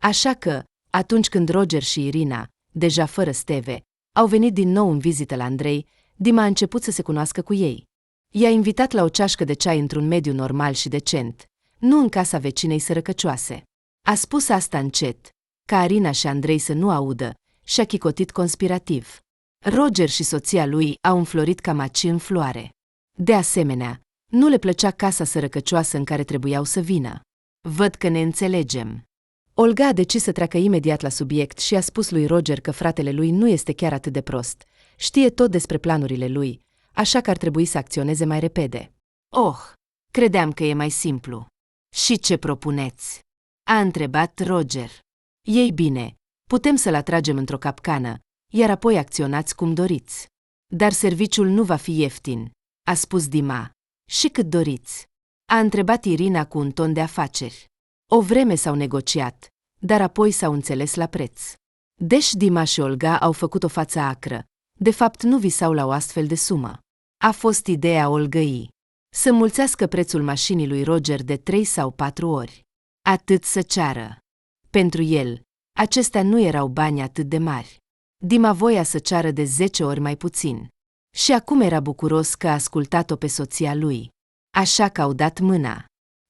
Așa că, atunci când Roger și Irina, deja fără steve, au venit din nou în vizită la Andrei, Dima a început să se cunoască cu ei. I-a invitat la o ceașcă de ceai într-un mediu normal și decent, nu în casa vecinei sărăcăcioase. A spus asta încet, ca Arina și Andrei să nu audă, și a chicotit conspirativ. Roger și soția lui au înflorit ca maci în floare. De asemenea, nu le plăcea casa sărăcăcioasă în care trebuiau să vină. Văd că ne înțelegem. Olga a decis să treacă imediat la subiect și a spus lui Roger că fratele lui nu este chiar atât de prost. Știe tot despre planurile lui, așa că ar trebui să acționeze mai repede. Oh, credeam că e mai simplu. Și ce propuneți? A întrebat Roger. Ei bine, putem să-l atragem într-o capcană, iar apoi acționați cum doriți. Dar serviciul nu va fi ieftin, a spus Dima. Și cât doriți? A întrebat Irina cu un ton de afaceri. O vreme s-au negociat, dar apoi s-au înțeles la preț. Deși Dima și Olga au făcut o față acră, de fapt nu visau la o astfel de sumă. A fost ideea Olgăii. Să mulțească prețul mașinii lui Roger de 3 sau 4 ori. Atât să ceară. Pentru el, acestea nu erau bani atât de mari. Dima voia să ceară de 10 ori mai puțin. Și acum era bucuros că a ascultat-o pe soția lui. Așa că au dat mâna.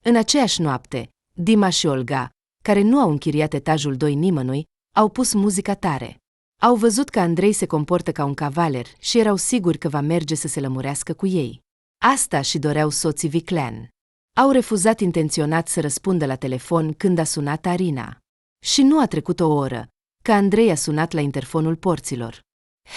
În aceeași noapte, Dima și Olga, care nu au închiriat etajul 2 nimănui, au pus muzica tare. Au văzut că Andrei se comportă ca un cavaler și erau siguri că va merge să se lămurească cu ei. Asta și doreau soții viclean. Au refuzat intenționat să răspundă la telefon când a sunat Arina. Și nu a trecut o oră, că Andrei a sunat la interfonul porților.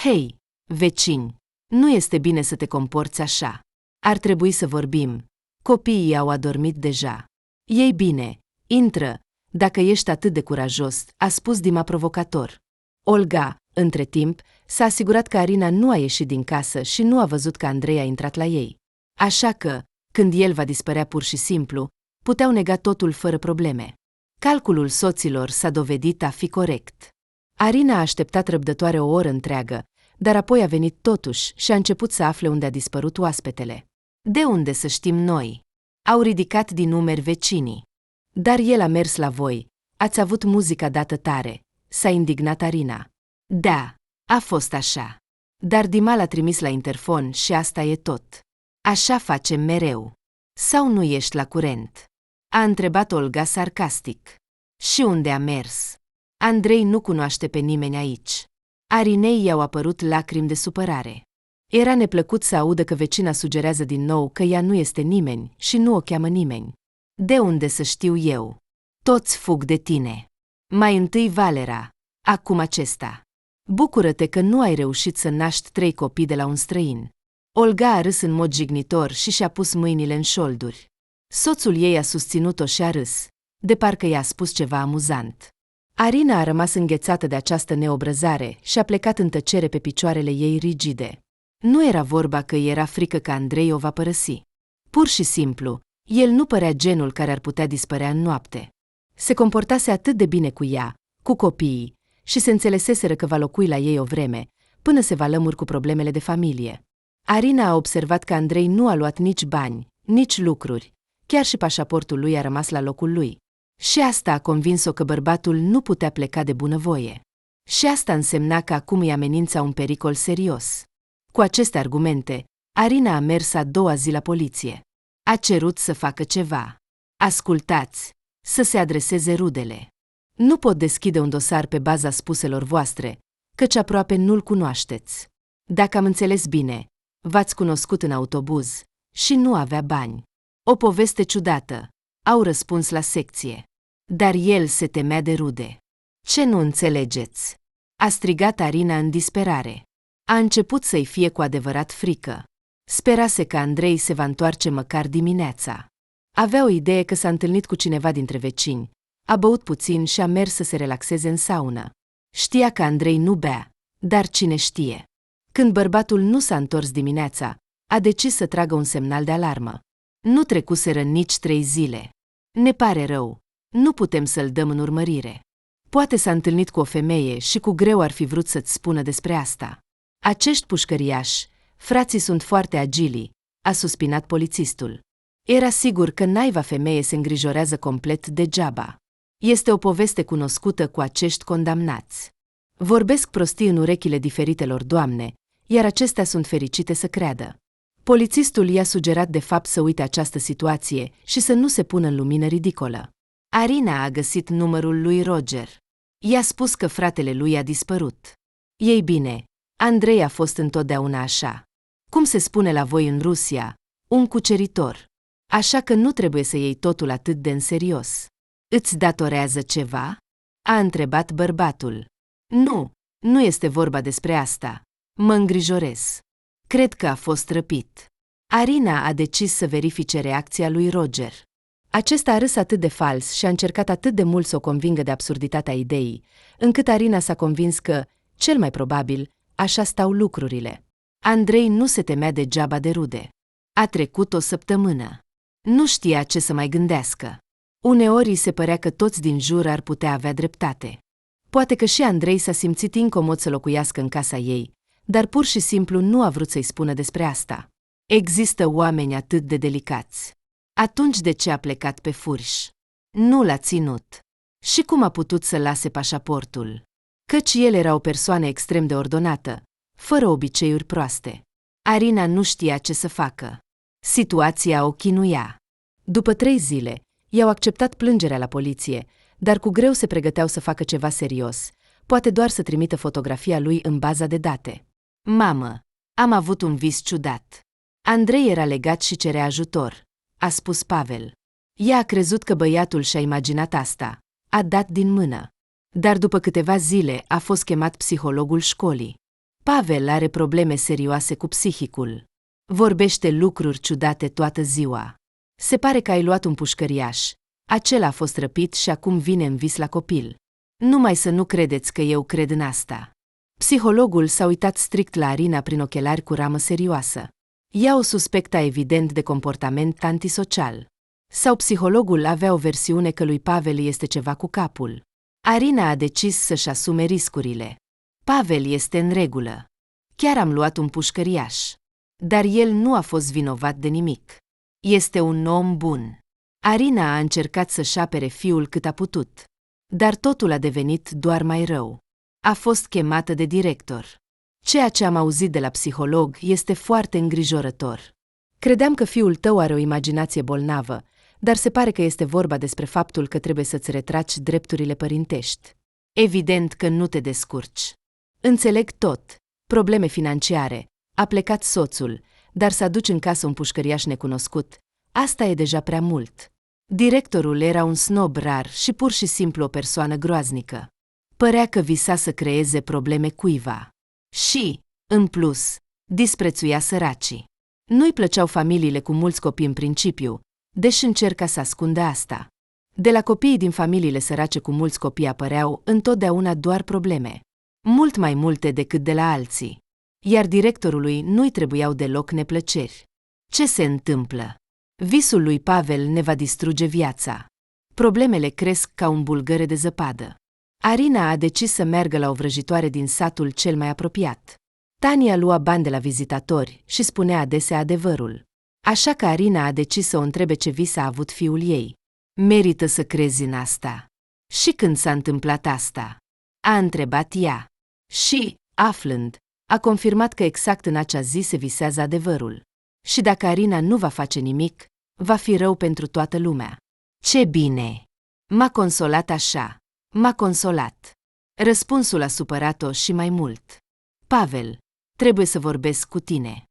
Hei, vecini, nu este bine să te comporți așa. Ar trebui să vorbim. Copiii au adormit deja. Ei bine, intră, dacă ești atât de curajos, a spus Dima provocator. Olga, între timp, s-a asigurat că Arina nu a ieșit din casă și nu a văzut că Andrei a intrat la ei. Așa că, când el va dispărea pur și simplu, puteau nega totul fără probleme. Calculul soților s-a dovedit a fi corect. Arina a așteptat răbdătoare o oră întreagă, dar apoi a venit totuși și a început să afle unde a dispărut oaspetele. De unde să știm noi? Au ridicat din numeri vecinii. Dar el a mers la voi, ați avut muzica dată tare, s-a indignat Arina. Da, a fost așa. Dar Dima l-a trimis la interfon și asta e tot. Așa facem mereu. Sau nu ești la curent? A întrebat Olga sarcastic. Și unde a mers? Andrei nu cunoaște pe nimeni aici. Arinei i-au apărut lacrimi de supărare. Era neplăcut să audă că vecina sugerează din nou că ea nu este nimeni și nu o cheamă nimeni. De unde să știu eu? Toți fug de tine. Mai întâi Valera, acum acesta. Bucură-te că nu ai reușit să naști 3 copii de la un străin. Olga a râs în mod jignitor și și-a pus mâinile în șolduri. Soțul ei a susținut-o și a râs, de parcă i-a spus ceva amuzant. Arina a rămas înghețată de această neobrăzare și a plecat în tăcere pe picioarele ei rigide. Nu era vorba că îi era frică că Andrei o va părăsi. Pur și simplu, el nu părea genul care ar putea dispărea în noapte. Se comportase atât de bine cu ea, cu copiii, și se înțeleseseră că va locui la ei o vreme, până se va lămuri cu problemele de familie. Arina a observat că Andrei nu a luat nici bani, nici lucruri, chiar și pașaportul lui a rămas la locul lui. Și asta a convins-o că bărbatul nu putea pleca de bunăvoie. Și asta însemna că acum îi amenința un pericol serios. Cu aceste argumente, Arina a mers a doua zi la poliție. A cerut să facă ceva. Ascultați, să se adreseze rudele. Nu pot deschide un dosar pe baza spuselor voastre, căci aproape nu-l cunoașteți. Dacă am înțeles bine, v-ați cunoscut în autobuz și nu avea bani. O poveste ciudată, au răspuns la secție. Dar el se temea de rude. Ce nu înțelegeți? A strigat Arina în disperare. A început să-i fie cu adevărat frică. Sperase că Andrei se va întoarce măcar dimineața. Avea o idee că s-a întâlnit cu cineva dintre vecini, a băut puțin și a mers să se relaxeze în saună. Știa că Andrei nu bea, dar cine știe. Când bărbatul nu s-a întors dimineața, a decis să tragă un semnal de alarmă. Nu trecuseră nici 3 zile. Ne pare rău, nu putem să-l dăm în urmărire. Poate s-a întâlnit cu o femeie și cu greu ar fi vrut să-ți spună despre asta. Acești pușcăriași, frații sunt foarte agili, a suspinat polițistul. Era sigur că naiva femeie se îngrijorează complet degeaba. Este o poveste cunoscută cu acești condamnați. Vorbesc prostii în urechile diferitelor doamne, iar acestea sunt fericite să creadă. Polițistul i-a sugerat de fapt să uite această situație și să nu se pună în lumină ridicolă. Arina a găsit numărul lui Roger. I-a spus că fratele lui a dispărut. Ei bine, Andrei a fost întotdeauna așa. Cum se spune la voi în Rusia, un cuceritor. Așa că nu trebuie să iei totul atât de în serios. Îți datorează ceva? A întrebat bărbatul. Nu, nu este vorba despre asta. Mă îngrijorez. Cred că a fost răpit. Arina a decis să verifice reacția lui Roger. Acesta a râs atât de fals și a încercat atât de mult să o convingă de absurditatea ideii, încât Arina s-a convins că, cel mai probabil, așa stau lucrurile. Andrei nu se temea degeaba de rude. A trecut o săptămână. Nu știa ce să mai gândească. Uneori îi se părea că toți din jur ar putea avea dreptate. Poate că și Andrei s-a simțit incomod să locuiască în casa ei, dar pur și simplu nu a vrut să-i spună despre asta. Există oameni atât de delicați. Atunci de ce a plecat pe furș? Nu l-a ținut. Și cum a putut să lase pașaportul? Căci el era o persoană extrem de ordonată, fără obiceiuri proaste. Arina nu știa ce să facă. Situația o chinuia. După 3 zile, i-au acceptat plângerea la poliție, dar cu greu se pregăteau să facă ceva serios, poate doar să trimită fotografia lui în baza de date. Mamă, am avut un vis ciudat. Andrei era legat și cerea ajutor, a spus Pavel. Ea a crezut că băiatul și-a imaginat asta, a dat din mână. Dar după câteva zile a fost chemat psihologul școlii. Pavel are probleme serioase cu psihicul. Vorbește lucruri ciudate toată ziua. Se pare că ai luat un pușcăriaș. Acela a fost răpit și acum vine în vis la copil. Numai să nu credeți că eu cred în asta. Psihologul s-a uitat strict la Arina prin ochelari cu ramă serioasă. Ea o suspecta evident de comportament antisocial. Sau psihologul avea o versiune că lui Pavel este ceva cu capul. Arina a decis să-și asume riscurile. Pavel este în regulă. Chiar am luat un pușcăriaș. Dar el nu a fost vinovat de nimic. Este un om bun. Arina a încercat să-și apere fiul cât a putut. Dar totul a devenit doar mai rău. A fost chemată de director. Ceea ce am auzit de la psiholog este foarte îngrijorător. Credeam că fiul tău are o imaginație bolnavă, dar se pare că este vorba despre faptul că trebuie să-ți retragi drepturile părintești. Evident că nu te descurci. Înțeleg tot. Probleme financiare. A plecat soțul, dar să aduci în casă un pușcăriaș necunoscut, asta e deja prea mult. Directorul era un snob rar și pur și simplu o persoană groaznică. Părea că visa să creeze probleme cuiva. Și, în plus, disprețuia săracii. Nu-i plăceau familiile cu mulți copii în principiu, deși încerca să ascundă asta. De la copiii din familiile sărace cu mulți copii apăreau întotdeauna doar probleme. Mult mai multe decât de la alții. Iar directorului nu-i trebuiau deloc neplăceri. Ce se întâmplă? Visul lui Pavel ne va distruge viața. Problemele cresc ca un bulgăre de zăpadă. Arina a decis să meargă la o vrăjitoare din satul cel mai apropiat. Tania lua bani de la vizitatori și spunea adesea adevărul. Așa că Arina a decis să o întrebe ce vis a avut fiul ei. Merită să crezi în asta. Și când s-a întâmplat asta? A întrebat ea. Și, aflând, a confirmat că exact în acea zi se visează adevărul. Și dacă Arina nu va face nimic, va fi rău pentru toată lumea. Ce bine! M-a consolat așa. M-a consolat. Răspunsul a supărat-o și mai mult. Pavel, trebuie să vorbesc cu tine.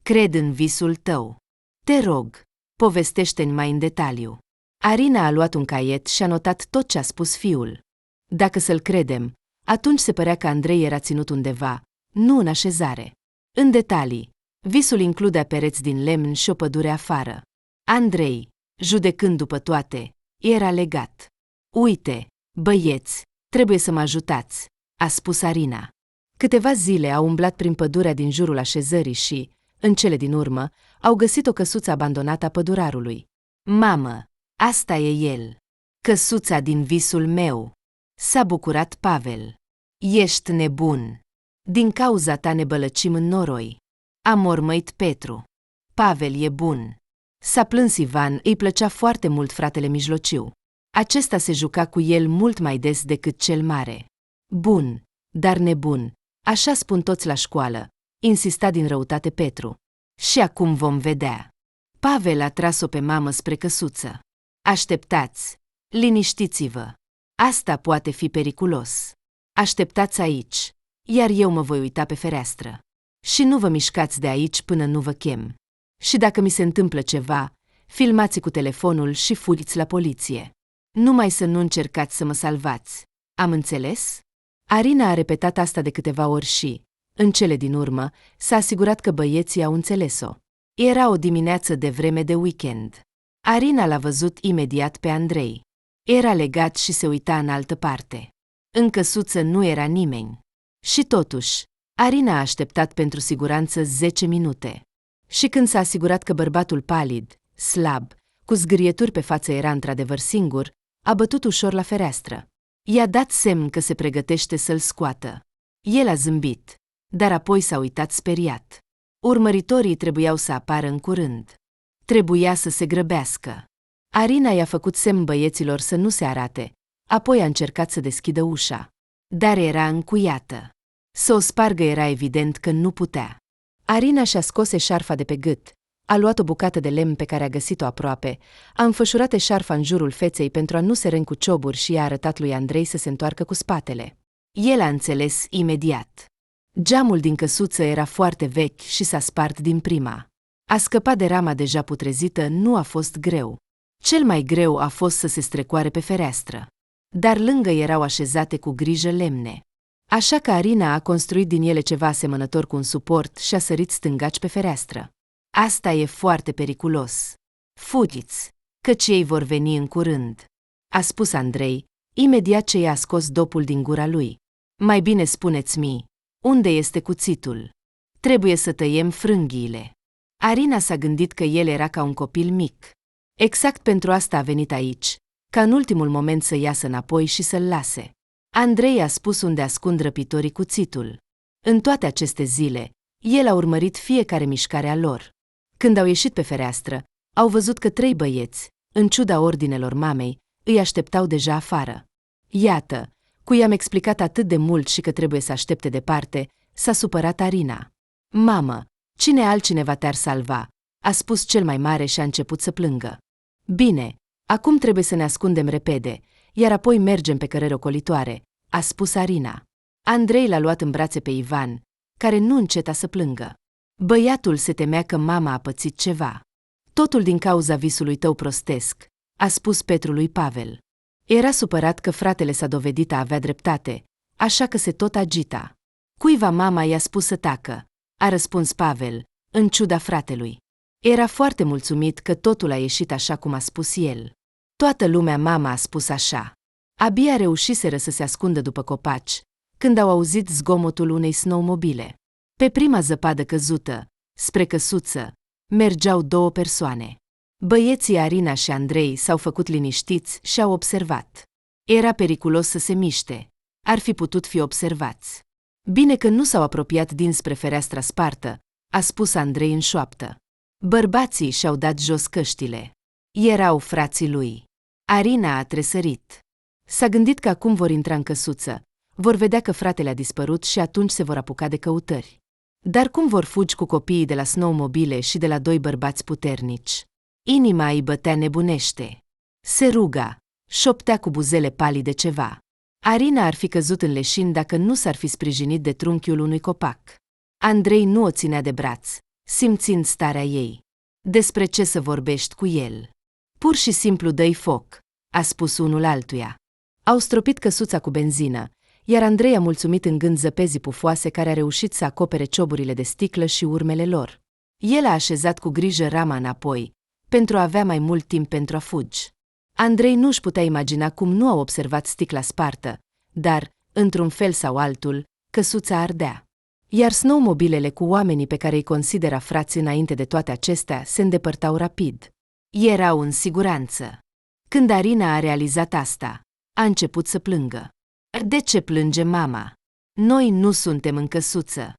Cred în visul tău. Te rog, povestește-mi mai în detaliu. Arina a luat un caiet și a notat tot ce a spus fiul. Dacă să-l credem, atunci se părea că Andrei era ținut undeva, nu în așezare. În detalii, Visul includea pereți din lemn și o pădure afară. Andrei, judecând după toate, era legat. Uite, băieți, trebuie să mă ajutați, a spus Arina. Câteva zile au umblat prin pădurea din jurul așezării și, în cele din urmă, au găsit o căsuță abandonată a pădurarului. Mamă, asta e el. Căsuța din visul meu. S-a bucurat Pavel. Ești nebun. Din cauza ta ne bălăcim în noroi. A mormăit Petru. Pavel e bun. S-a plâns Ivan, îi plăcea foarte mult fratele mijlociu. Acesta se juca cu el mult mai des decât cel mare. Bun, dar nebun, așa spun toți la școală, insista din răutate Petru. Și acum vom vedea. Pavel a tras-o pe mamă spre căsuță. Așteptați, liniștiți-vă. Asta poate fi periculos. Așteptați aici, iar eu mă voi uita pe fereastră. Și nu vă mișcați de aici până nu vă chem. Și dacă mi se întâmplă ceva, filmați cu telefonul și fugiți la poliție. Numai să nu încercați să mă salvați. Am înțeles? Arina a repetat asta de câteva ori și, în cele din urmă, s-a asigurat că băieții au înțeles-o. Era o dimineață de vreme de weekend. Arina l-a văzut imediat pe Andrei. Era legat și se uita în altă parte. În căsuță nu era nimeni. Și totuși, Arina a așteptat pentru siguranță 10 minute. Și când s-a asigurat că bărbatul palid, slab, cu zgârieturi pe față era într-adevăr singur, a bătut ușor la fereastră. I-a dat semn că se pregătește să-l scoată. El a zâmbit, dar apoi s-a uitat speriat. Urmăritorii trebuiau să apară în curând. Trebuia să se grăbească. Arina i-a făcut semn băieților să nu se arate, apoi a încercat să deschidă ușa. Dar era încuiată. Să o spargă era evident că nu putea. Arina și-a scos eșarfa de pe gât, a luat o bucată de lemn pe care a găsit-o aproape, a înfășurat eșarfa în jurul feței pentru a nu se râni cu cioburi și i-a arătat lui Andrei să se întoarcă cu spatele. El a înțeles imediat. Geamul din căsuță era foarte vechi și s-a spart din prima. A scăpa de rama deja putrezită nu a fost greu. Cel mai greu a fost să se strecoare pe fereastră. Dar lângă erau așezate cu grijă lemne. Așa că Arina a construit din ele ceva asemănător cu un suport și a sărit stângaci pe fereastră. Asta e foarte periculos. Fugiți, căci ei vor veni în curând, a spus Andrei, imediat ce i-a scos dopul din gura lui. Mai bine spuneți-mi, unde este cuțitul? Trebuie să tăiem frânghiile. Arina s-a gândit că el era ca un copil mic. Exact pentru asta a venit aici, ca în ultimul moment să iasă înapoi și să-l lase. Andrei a spus unde ascund răpitorii cuțitul. În toate aceste zile, el a urmărit fiecare mișcare a lor. Când au ieșit pe fereastră, au văzut că 3 băieți, în ciuda ordinelor mamei, îi așteptau deja afară. Iată, cui i-am explicat atât de mult și că trebuie să aștepte departe, s-a supărat Arina. Mamă, cine altcineva te-ar salva? A spus cel mai mare și a început să plângă. Bine, acum trebuie să ne ascundem repede, iar apoi mergem pe cărări ocolitoare, a spus Arina. Andrei l-a luat în brațe pe Ivan, care nu înceta să plângă. Băiatul se temea că mama a pățit ceva. Totul din cauza visului tău prostesc, a spus Petru lui Pavel. Era supărat că fratele s-a dovedit a avea dreptate, așa că se tot agita. Cuiva mama i-a spus să tacă, a răspuns Pavel, în ciuda fratelui. Era foarte mulțumit că totul a ieșit așa cum a spus el. Toată lumea mama a spus așa. Abia reușiseră să se ascundă după copaci, când au auzit zgomotul unei snowmobile. Pe prima zăpadă căzută, spre căsuță, mergeau 2 persoane. Băieții Arina și Andrei s-au făcut liniștiți și au observat. Era periculos să se miște. Ar fi putut fi observați. Bine că nu s-au apropiat dinspre fereastra spartă, a spus Andrei în șoaptă. Bărbații și-au dat jos căștile. Erau frații lui. Arina a tresărit. S-a gândit că acum vor intra în căsuță, vor vedea că fratele a dispărut și atunci se vor apuca de căutări. Dar cum vor fugi cu copiii de la snowmobile și de la 2 bărbați puternici? Inima îi bătea nebunește. Se ruga, șoptea cu buzele palide ceva. Arina ar fi căzut în leșin dacă nu s-ar fi sprijinit de trunchiul unui copac. Andrei nu o ținea de braț, simțind starea ei. Despre ce să vorbești cu el? Pur și simplu dă-i foc, a spus unul altuia. Au stropit căsuța cu benzină, iar Andrei a mulțumit în gând zăpezii pufoase care a reușit să acopere cioburile de sticlă și urmele lor. El a așezat cu grijă rama înapoi, pentru a avea mai mult timp pentru a fugi. Andrei nu-și putea imagina cum nu au observat sticla spartă, dar, într-un fel sau altul, căsuța ardea. Iar snowmobilele cu oamenii pe care îi considera frați înainte de toate acestea se îndepărtau rapid. Erau în siguranță. Când Arina a realizat asta, a început să plângă. De ce plânge mama? Noi nu suntem în căsuță.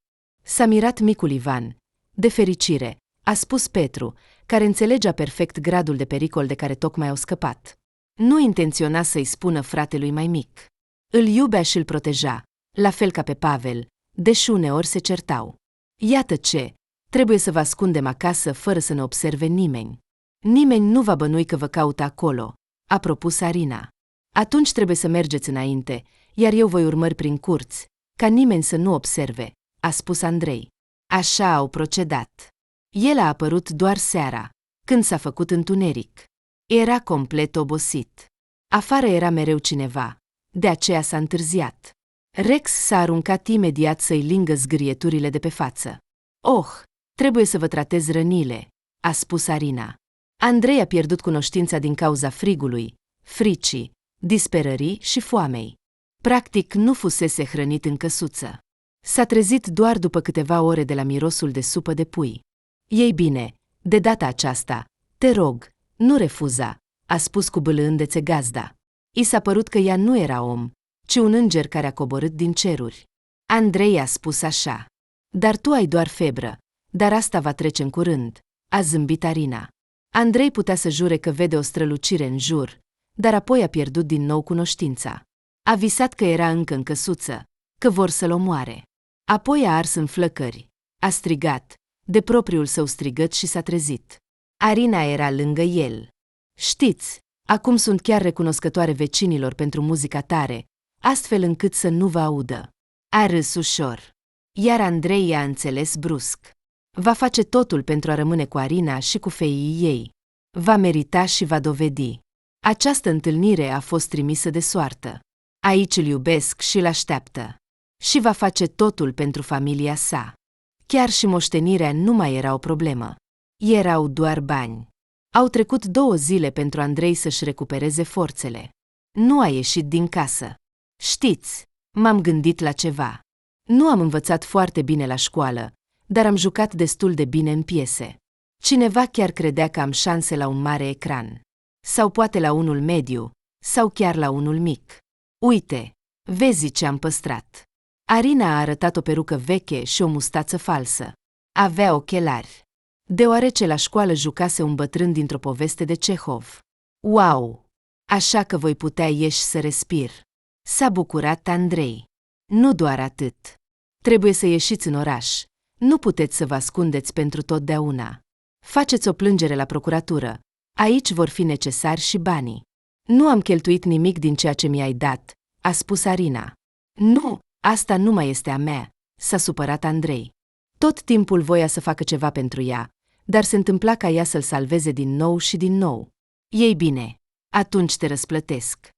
S-a mirat micul Ivan. De fericire, a spus Petru, care înțelegea perfect gradul de pericol de care tocmai au scăpat. Nu intenționa să-i spună fratelui mai mic. Îl iubea și îl proteja, la fel ca pe Pavel, deși uneori se certau. Iată ce, trebuie să vă ascundem acasă fără să ne observe nimeni. Nimeni nu va bănui că vă caută acolo, a propus Arina. Atunci trebuie să mergeți înainte, iar eu voi urmări prin curți, ca nimeni să nu observe, a spus Andrei. Așa au procedat. El a apărut doar seara, când s-a făcut întuneric. Era complet obosit. Afară era mereu cineva, de aceea s-a întârziat. Rex s-a aruncat imediat să-i lingă zgârieturile de pe față. Oh, trebuie să vă tratez rănile, a spus Arina. Andrei a pierdut cunoștința din cauza frigului, fricii, disperării și foamei. Practic nu fusese hrănit în căsuță. S-a trezit doar după câteva ore de la mirosul de supă de pui. Ei bine, de data aceasta, te rog, nu refuza, a spus cu bâlâândețe gazda. I s-a părut că ea nu era om, ci un înger care a coborât din ceruri. Andrei a spus așa. Dar tu ai doar febră, dar asta va trece în curând, a zâmbit Arina. Andrei putea să jure că vede o strălucire în jur, dar apoi a pierdut din nou cunoștința. A visat că era încă în căsuță, că vor să-l omoare. Apoi a ars în flăcări, a strigat, de propriul său strigăt și s-a trezit. Arina era lângă el. Știți, acum sunt chiar recunoscătoare vecinilor pentru muzica tare, astfel încât să nu vă audă. A râs ușor. Iar Andrei i-a înțeles brusc. Va face totul pentru a rămâne cu Arina și cu feii ei. Va merita și va dovedi. Această întâlnire a fost trimisă de soartă. Aici îl iubesc și îl așteaptă. Și va face totul pentru familia sa. Chiar și moștenirea nu mai era o problemă. Erau doar bani. Au trecut 2 zile pentru Andrei să-și recupereze forțele. Nu a ieșit din casă. Știți, m-am gândit la ceva. Nu am învățat foarte bine la școală, dar am jucat destul de bine în piese. Cineva chiar credea că am șanse la un mare ecran. Sau poate la unul mediu, sau chiar la unul mic. Uite, vezi ce am păstrat. Arina a arătat o perucă veche și o mustață falsă. Avea ochelari. Deoarece la școală jucase un bătrân dintr-o poveste de Cehov. Wow! Așa că voi putea ieși să respir. S-a bucurat Andrei. Nu doar atât. Trebuie să ieșiți în oraș. Nu puteți să vă ascundeți pentru totdeauna. Faceți o plângere la procuratură. Aici vor fi necesari și banii. Nu am cheltuit nimic din ceea ce mi-ai dat, a spus Arina. Nu, asta nu mai este a mea, s-a supărat Andrei. Tot timpul voia să facă ceva pentru ea, dar se întâmpla ca ea să-l salveze din nou și din nou. Ei bine, atunci te răsplătesc.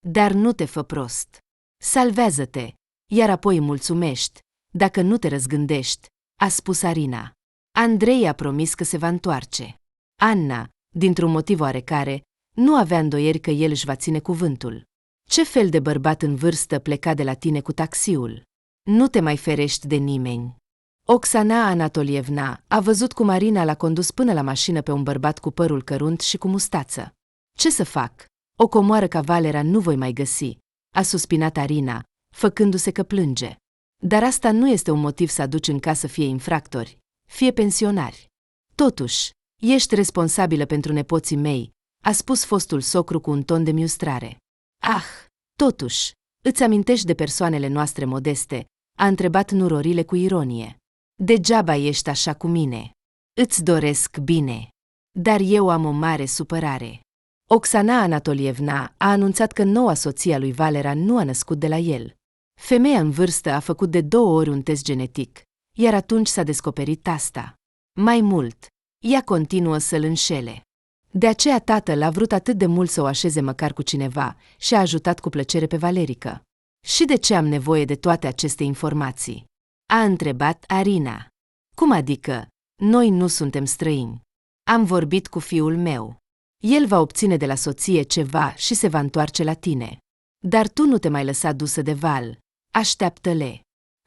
Dar nu te fă prost. Salvează-te, iar apoi îmi mulțumești, dacă nu te răzgândești, a spus Arina. Andrei a promis că se va întoarce. Anna, dintr-un motiv oarecare, nu avea îndoieri că el își va ține cuvântul. Ce fel de bărbat în vârstă pleca de la tine cu taxiul? Nu te mai ferești de nimeni. Oksana Anatolievna a văzut cum Arina l-a condus până la mașină pe un bărbat cu părul cărunt și cu mustață. Ce să fac? O comoară ca Valera nu voi mai găsi, a suspinat Arina, făcându-se că plânge. Dar asta nu este un motiv să aduci în casă fie infractori, fie pensionari. Totuși, ești responsabilă pentru nepoții mei, a spus fostul socru cu un ton de miustrare. Ah, totuși, îți amintești de persoanele noastre modeste, a întrebat Nurorile cu ironie. Degeaba ești așa cu mine. Îți doresc bine. Dar eu am o mare supărare. Oksana Anatolievna a anunțat că noua soție a lui Valera nu a născut de la el. Femeia în vârstă a făcut de 2 ori un test genetic, iar atunci s-a descoperit asta. Mai mult, ea continuă să-l înșele. De aceea tatăl a vrut atât de mult să o așeze măcar cu cineva și a ajutat cu plăcere pe Valerica. Și de ce am nevoie de toate aceste informații? A întrebat Arina. Cum adică? Noi nu suntem străini. Am vorbit cu fiul meu. El va obține de la soție ceva și se va întoarce la tine. Dar tu nu te mai lăsa dusă de val. Așteaptă-le.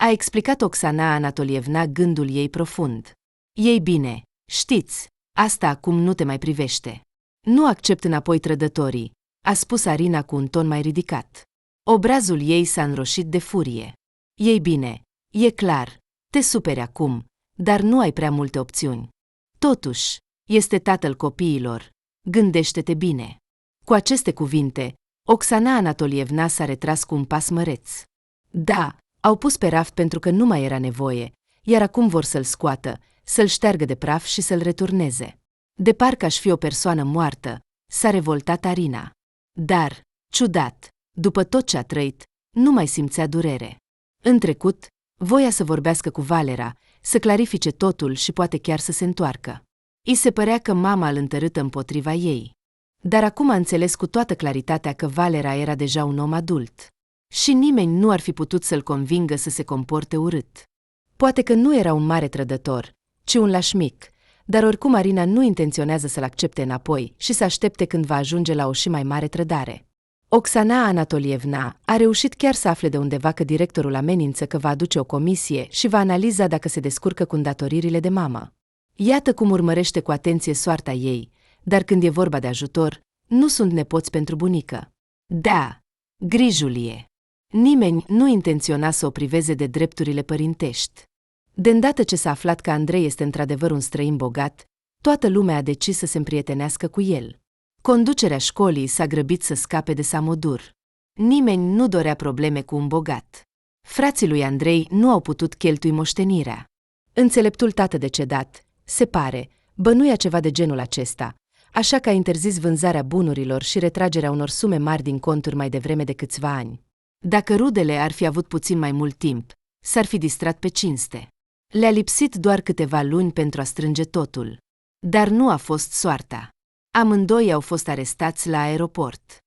A explicat Oxana Anatolievna gândul ei profund. Ei bine, știți, asta acum nu te mai privește. Nu accept înapoi trădătorii, a spus Arina cu un ton mai ridicat. Obrazul ei s-a înroșit de furie. Ei bine, e clar, te superi acum, dar nu ai prea multe opțiuni. Totuși, este tatăl copiilor. Gândește-te bine. Cu aceste cuvinte, Oxana Anatolievna s-a retras cu un pas măreț. Da, au pus pe raft pentru că nu mai era nevoie, iar acum vor să-l scoată, să-l șteargă de praf și să-l returneze. De parcă aș fi o persoană moartă, s-a revoltat Arina. Dar, ciudat, după tot ce a trăit, nu mai simțea durere. În trecut, voia să vorbească cu Valera, să clarifice totul și poate chiar să se întoarcă. I se părea că mama îl întărâtă împotriva ei. Dar acum a înțeles cu toată claritatea că Valera era deja un om adult. Și nimeni nu ar fi putut să-l convingă să se comporte urât. Poate că nu era un mare trădător, ci un lașmic, dar oricum Arina nu intenționează să-l accepte înapoi și să aștepte când va ajunge la o și mai mare trădare. Oxana Anatolievna a reușit chiar să afle de undeva că directorul amenință că va aduce o comisie și va analiza dacă se descurcă cu îndatoririle de mamă. Iată cum urmărește cu atenție soarta ei, dar când e vorba de ajutor, nu sunt nepoți pentru bunică. Da, grijul e. Nimeni nu intenționa să o priveze de drepturile părintești. De îndată ce s-a aflat că Andrei este într-adevăr un străin bogat, toată lumea a decis să se împrietenească cu el. Conducerea școlii s-a grăbit să scape de Samodur. Nimeni nu dorea probleme cu un bogat. Frații lui Andrei nu au putut cheltui moștenirea. Înțeleptul tată decedat, se pare, bănuia ceva de genul acesta, așa că a interzis vânzarea bunurilor și retragerea unor sume mari din conturi mai devreme de câțiva ani. Dacă rudele ar fi avut puțin mai mult timp, s-ar fi distrat pe cinste. Le-a lipsit doar câteva luni pentru a strânge totul. Dar nu a fost soarta. Amândoi au fost arestați la aeroport.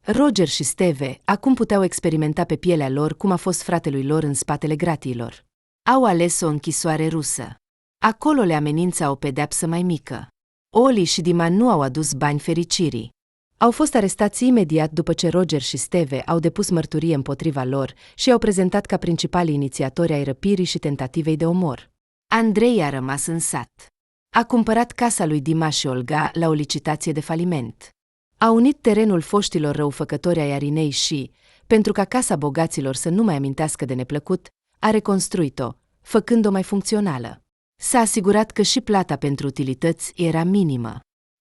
Roger și Steve acum puteau experimenta pe pielea lor cum a fost fratelui lor în spatele gratiilor. Au ales o închisoare rusă. Acolo le amenința o pedeapsă mai mică. Oli și Dima nu au adus bani fericirii. Au fost arestați imediat după ce Roger și Steve au depus mărturie împotriva lor și au prezentat ca principalii inițiatori ai răpirii și tentativei de omor. Andrei a rămas în sat. A cumpărat casa lui Dima și Olga la o licitație de faliment. A unit terenul foștilor răufăcători ai Arinei și, pentru ca casa bogaților să nu mai amintească de neplăcut, a reconstruit-o, făcând-o mai funcțională. S-a asigurat că și plata pentru utilități era minimă.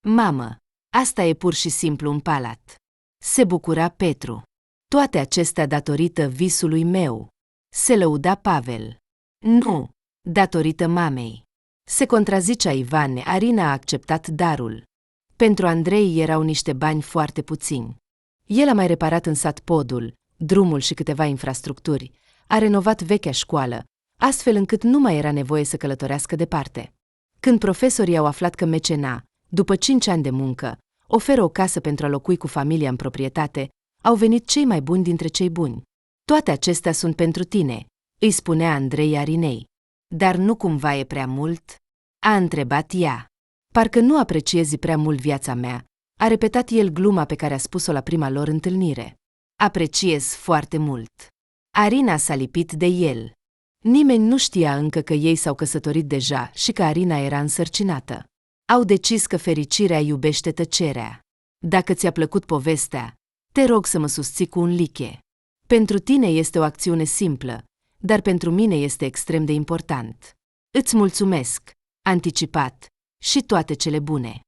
Mamă, asta e pur și simplu un palat. Se bucura Petru. Toate acestea datorită visului meu. Se lăuda Pavel. Nu, datorită mamei. Se contrazicea Ivan, Arina a acceptat darul. Pentru Andrei erau niște bani foarte puțini. El a mai reparat în sat podul, drumul și câteva infrastructuri, a renovat vechea școală, astfel încât nu mai era nevoie să călătorească departe. Când profesorii au aflat că Mecena, după 5 ani de muncă, oferă o casă pentru a locui cu familia în proprietate, au venit cei mai buni dintre cei buni. Toate acestea sunt pentru tine, îi spunea Andrei Arinei. Dar nu cumva e prea mult? A întrebat ea. Parcă nu apreciezi prea mult viața mea, a repetat el gluma pe care a spus-o la prima lor întâlnire. Apreciez foarte mult. Arina s-a lipit de el. Nimeni nu știa încă că ei s-au căsătorit deja și că Arina era însărcinată. Au decis că fericirea iubește tăcerea. Dacă ți-a plăcut povestea, te rog să mă susții cu un like. Pentru tine este o acțiune simplă, dar pentru mine este extrem de important. Îți mulțumesc, anticipat, și toate cele bune.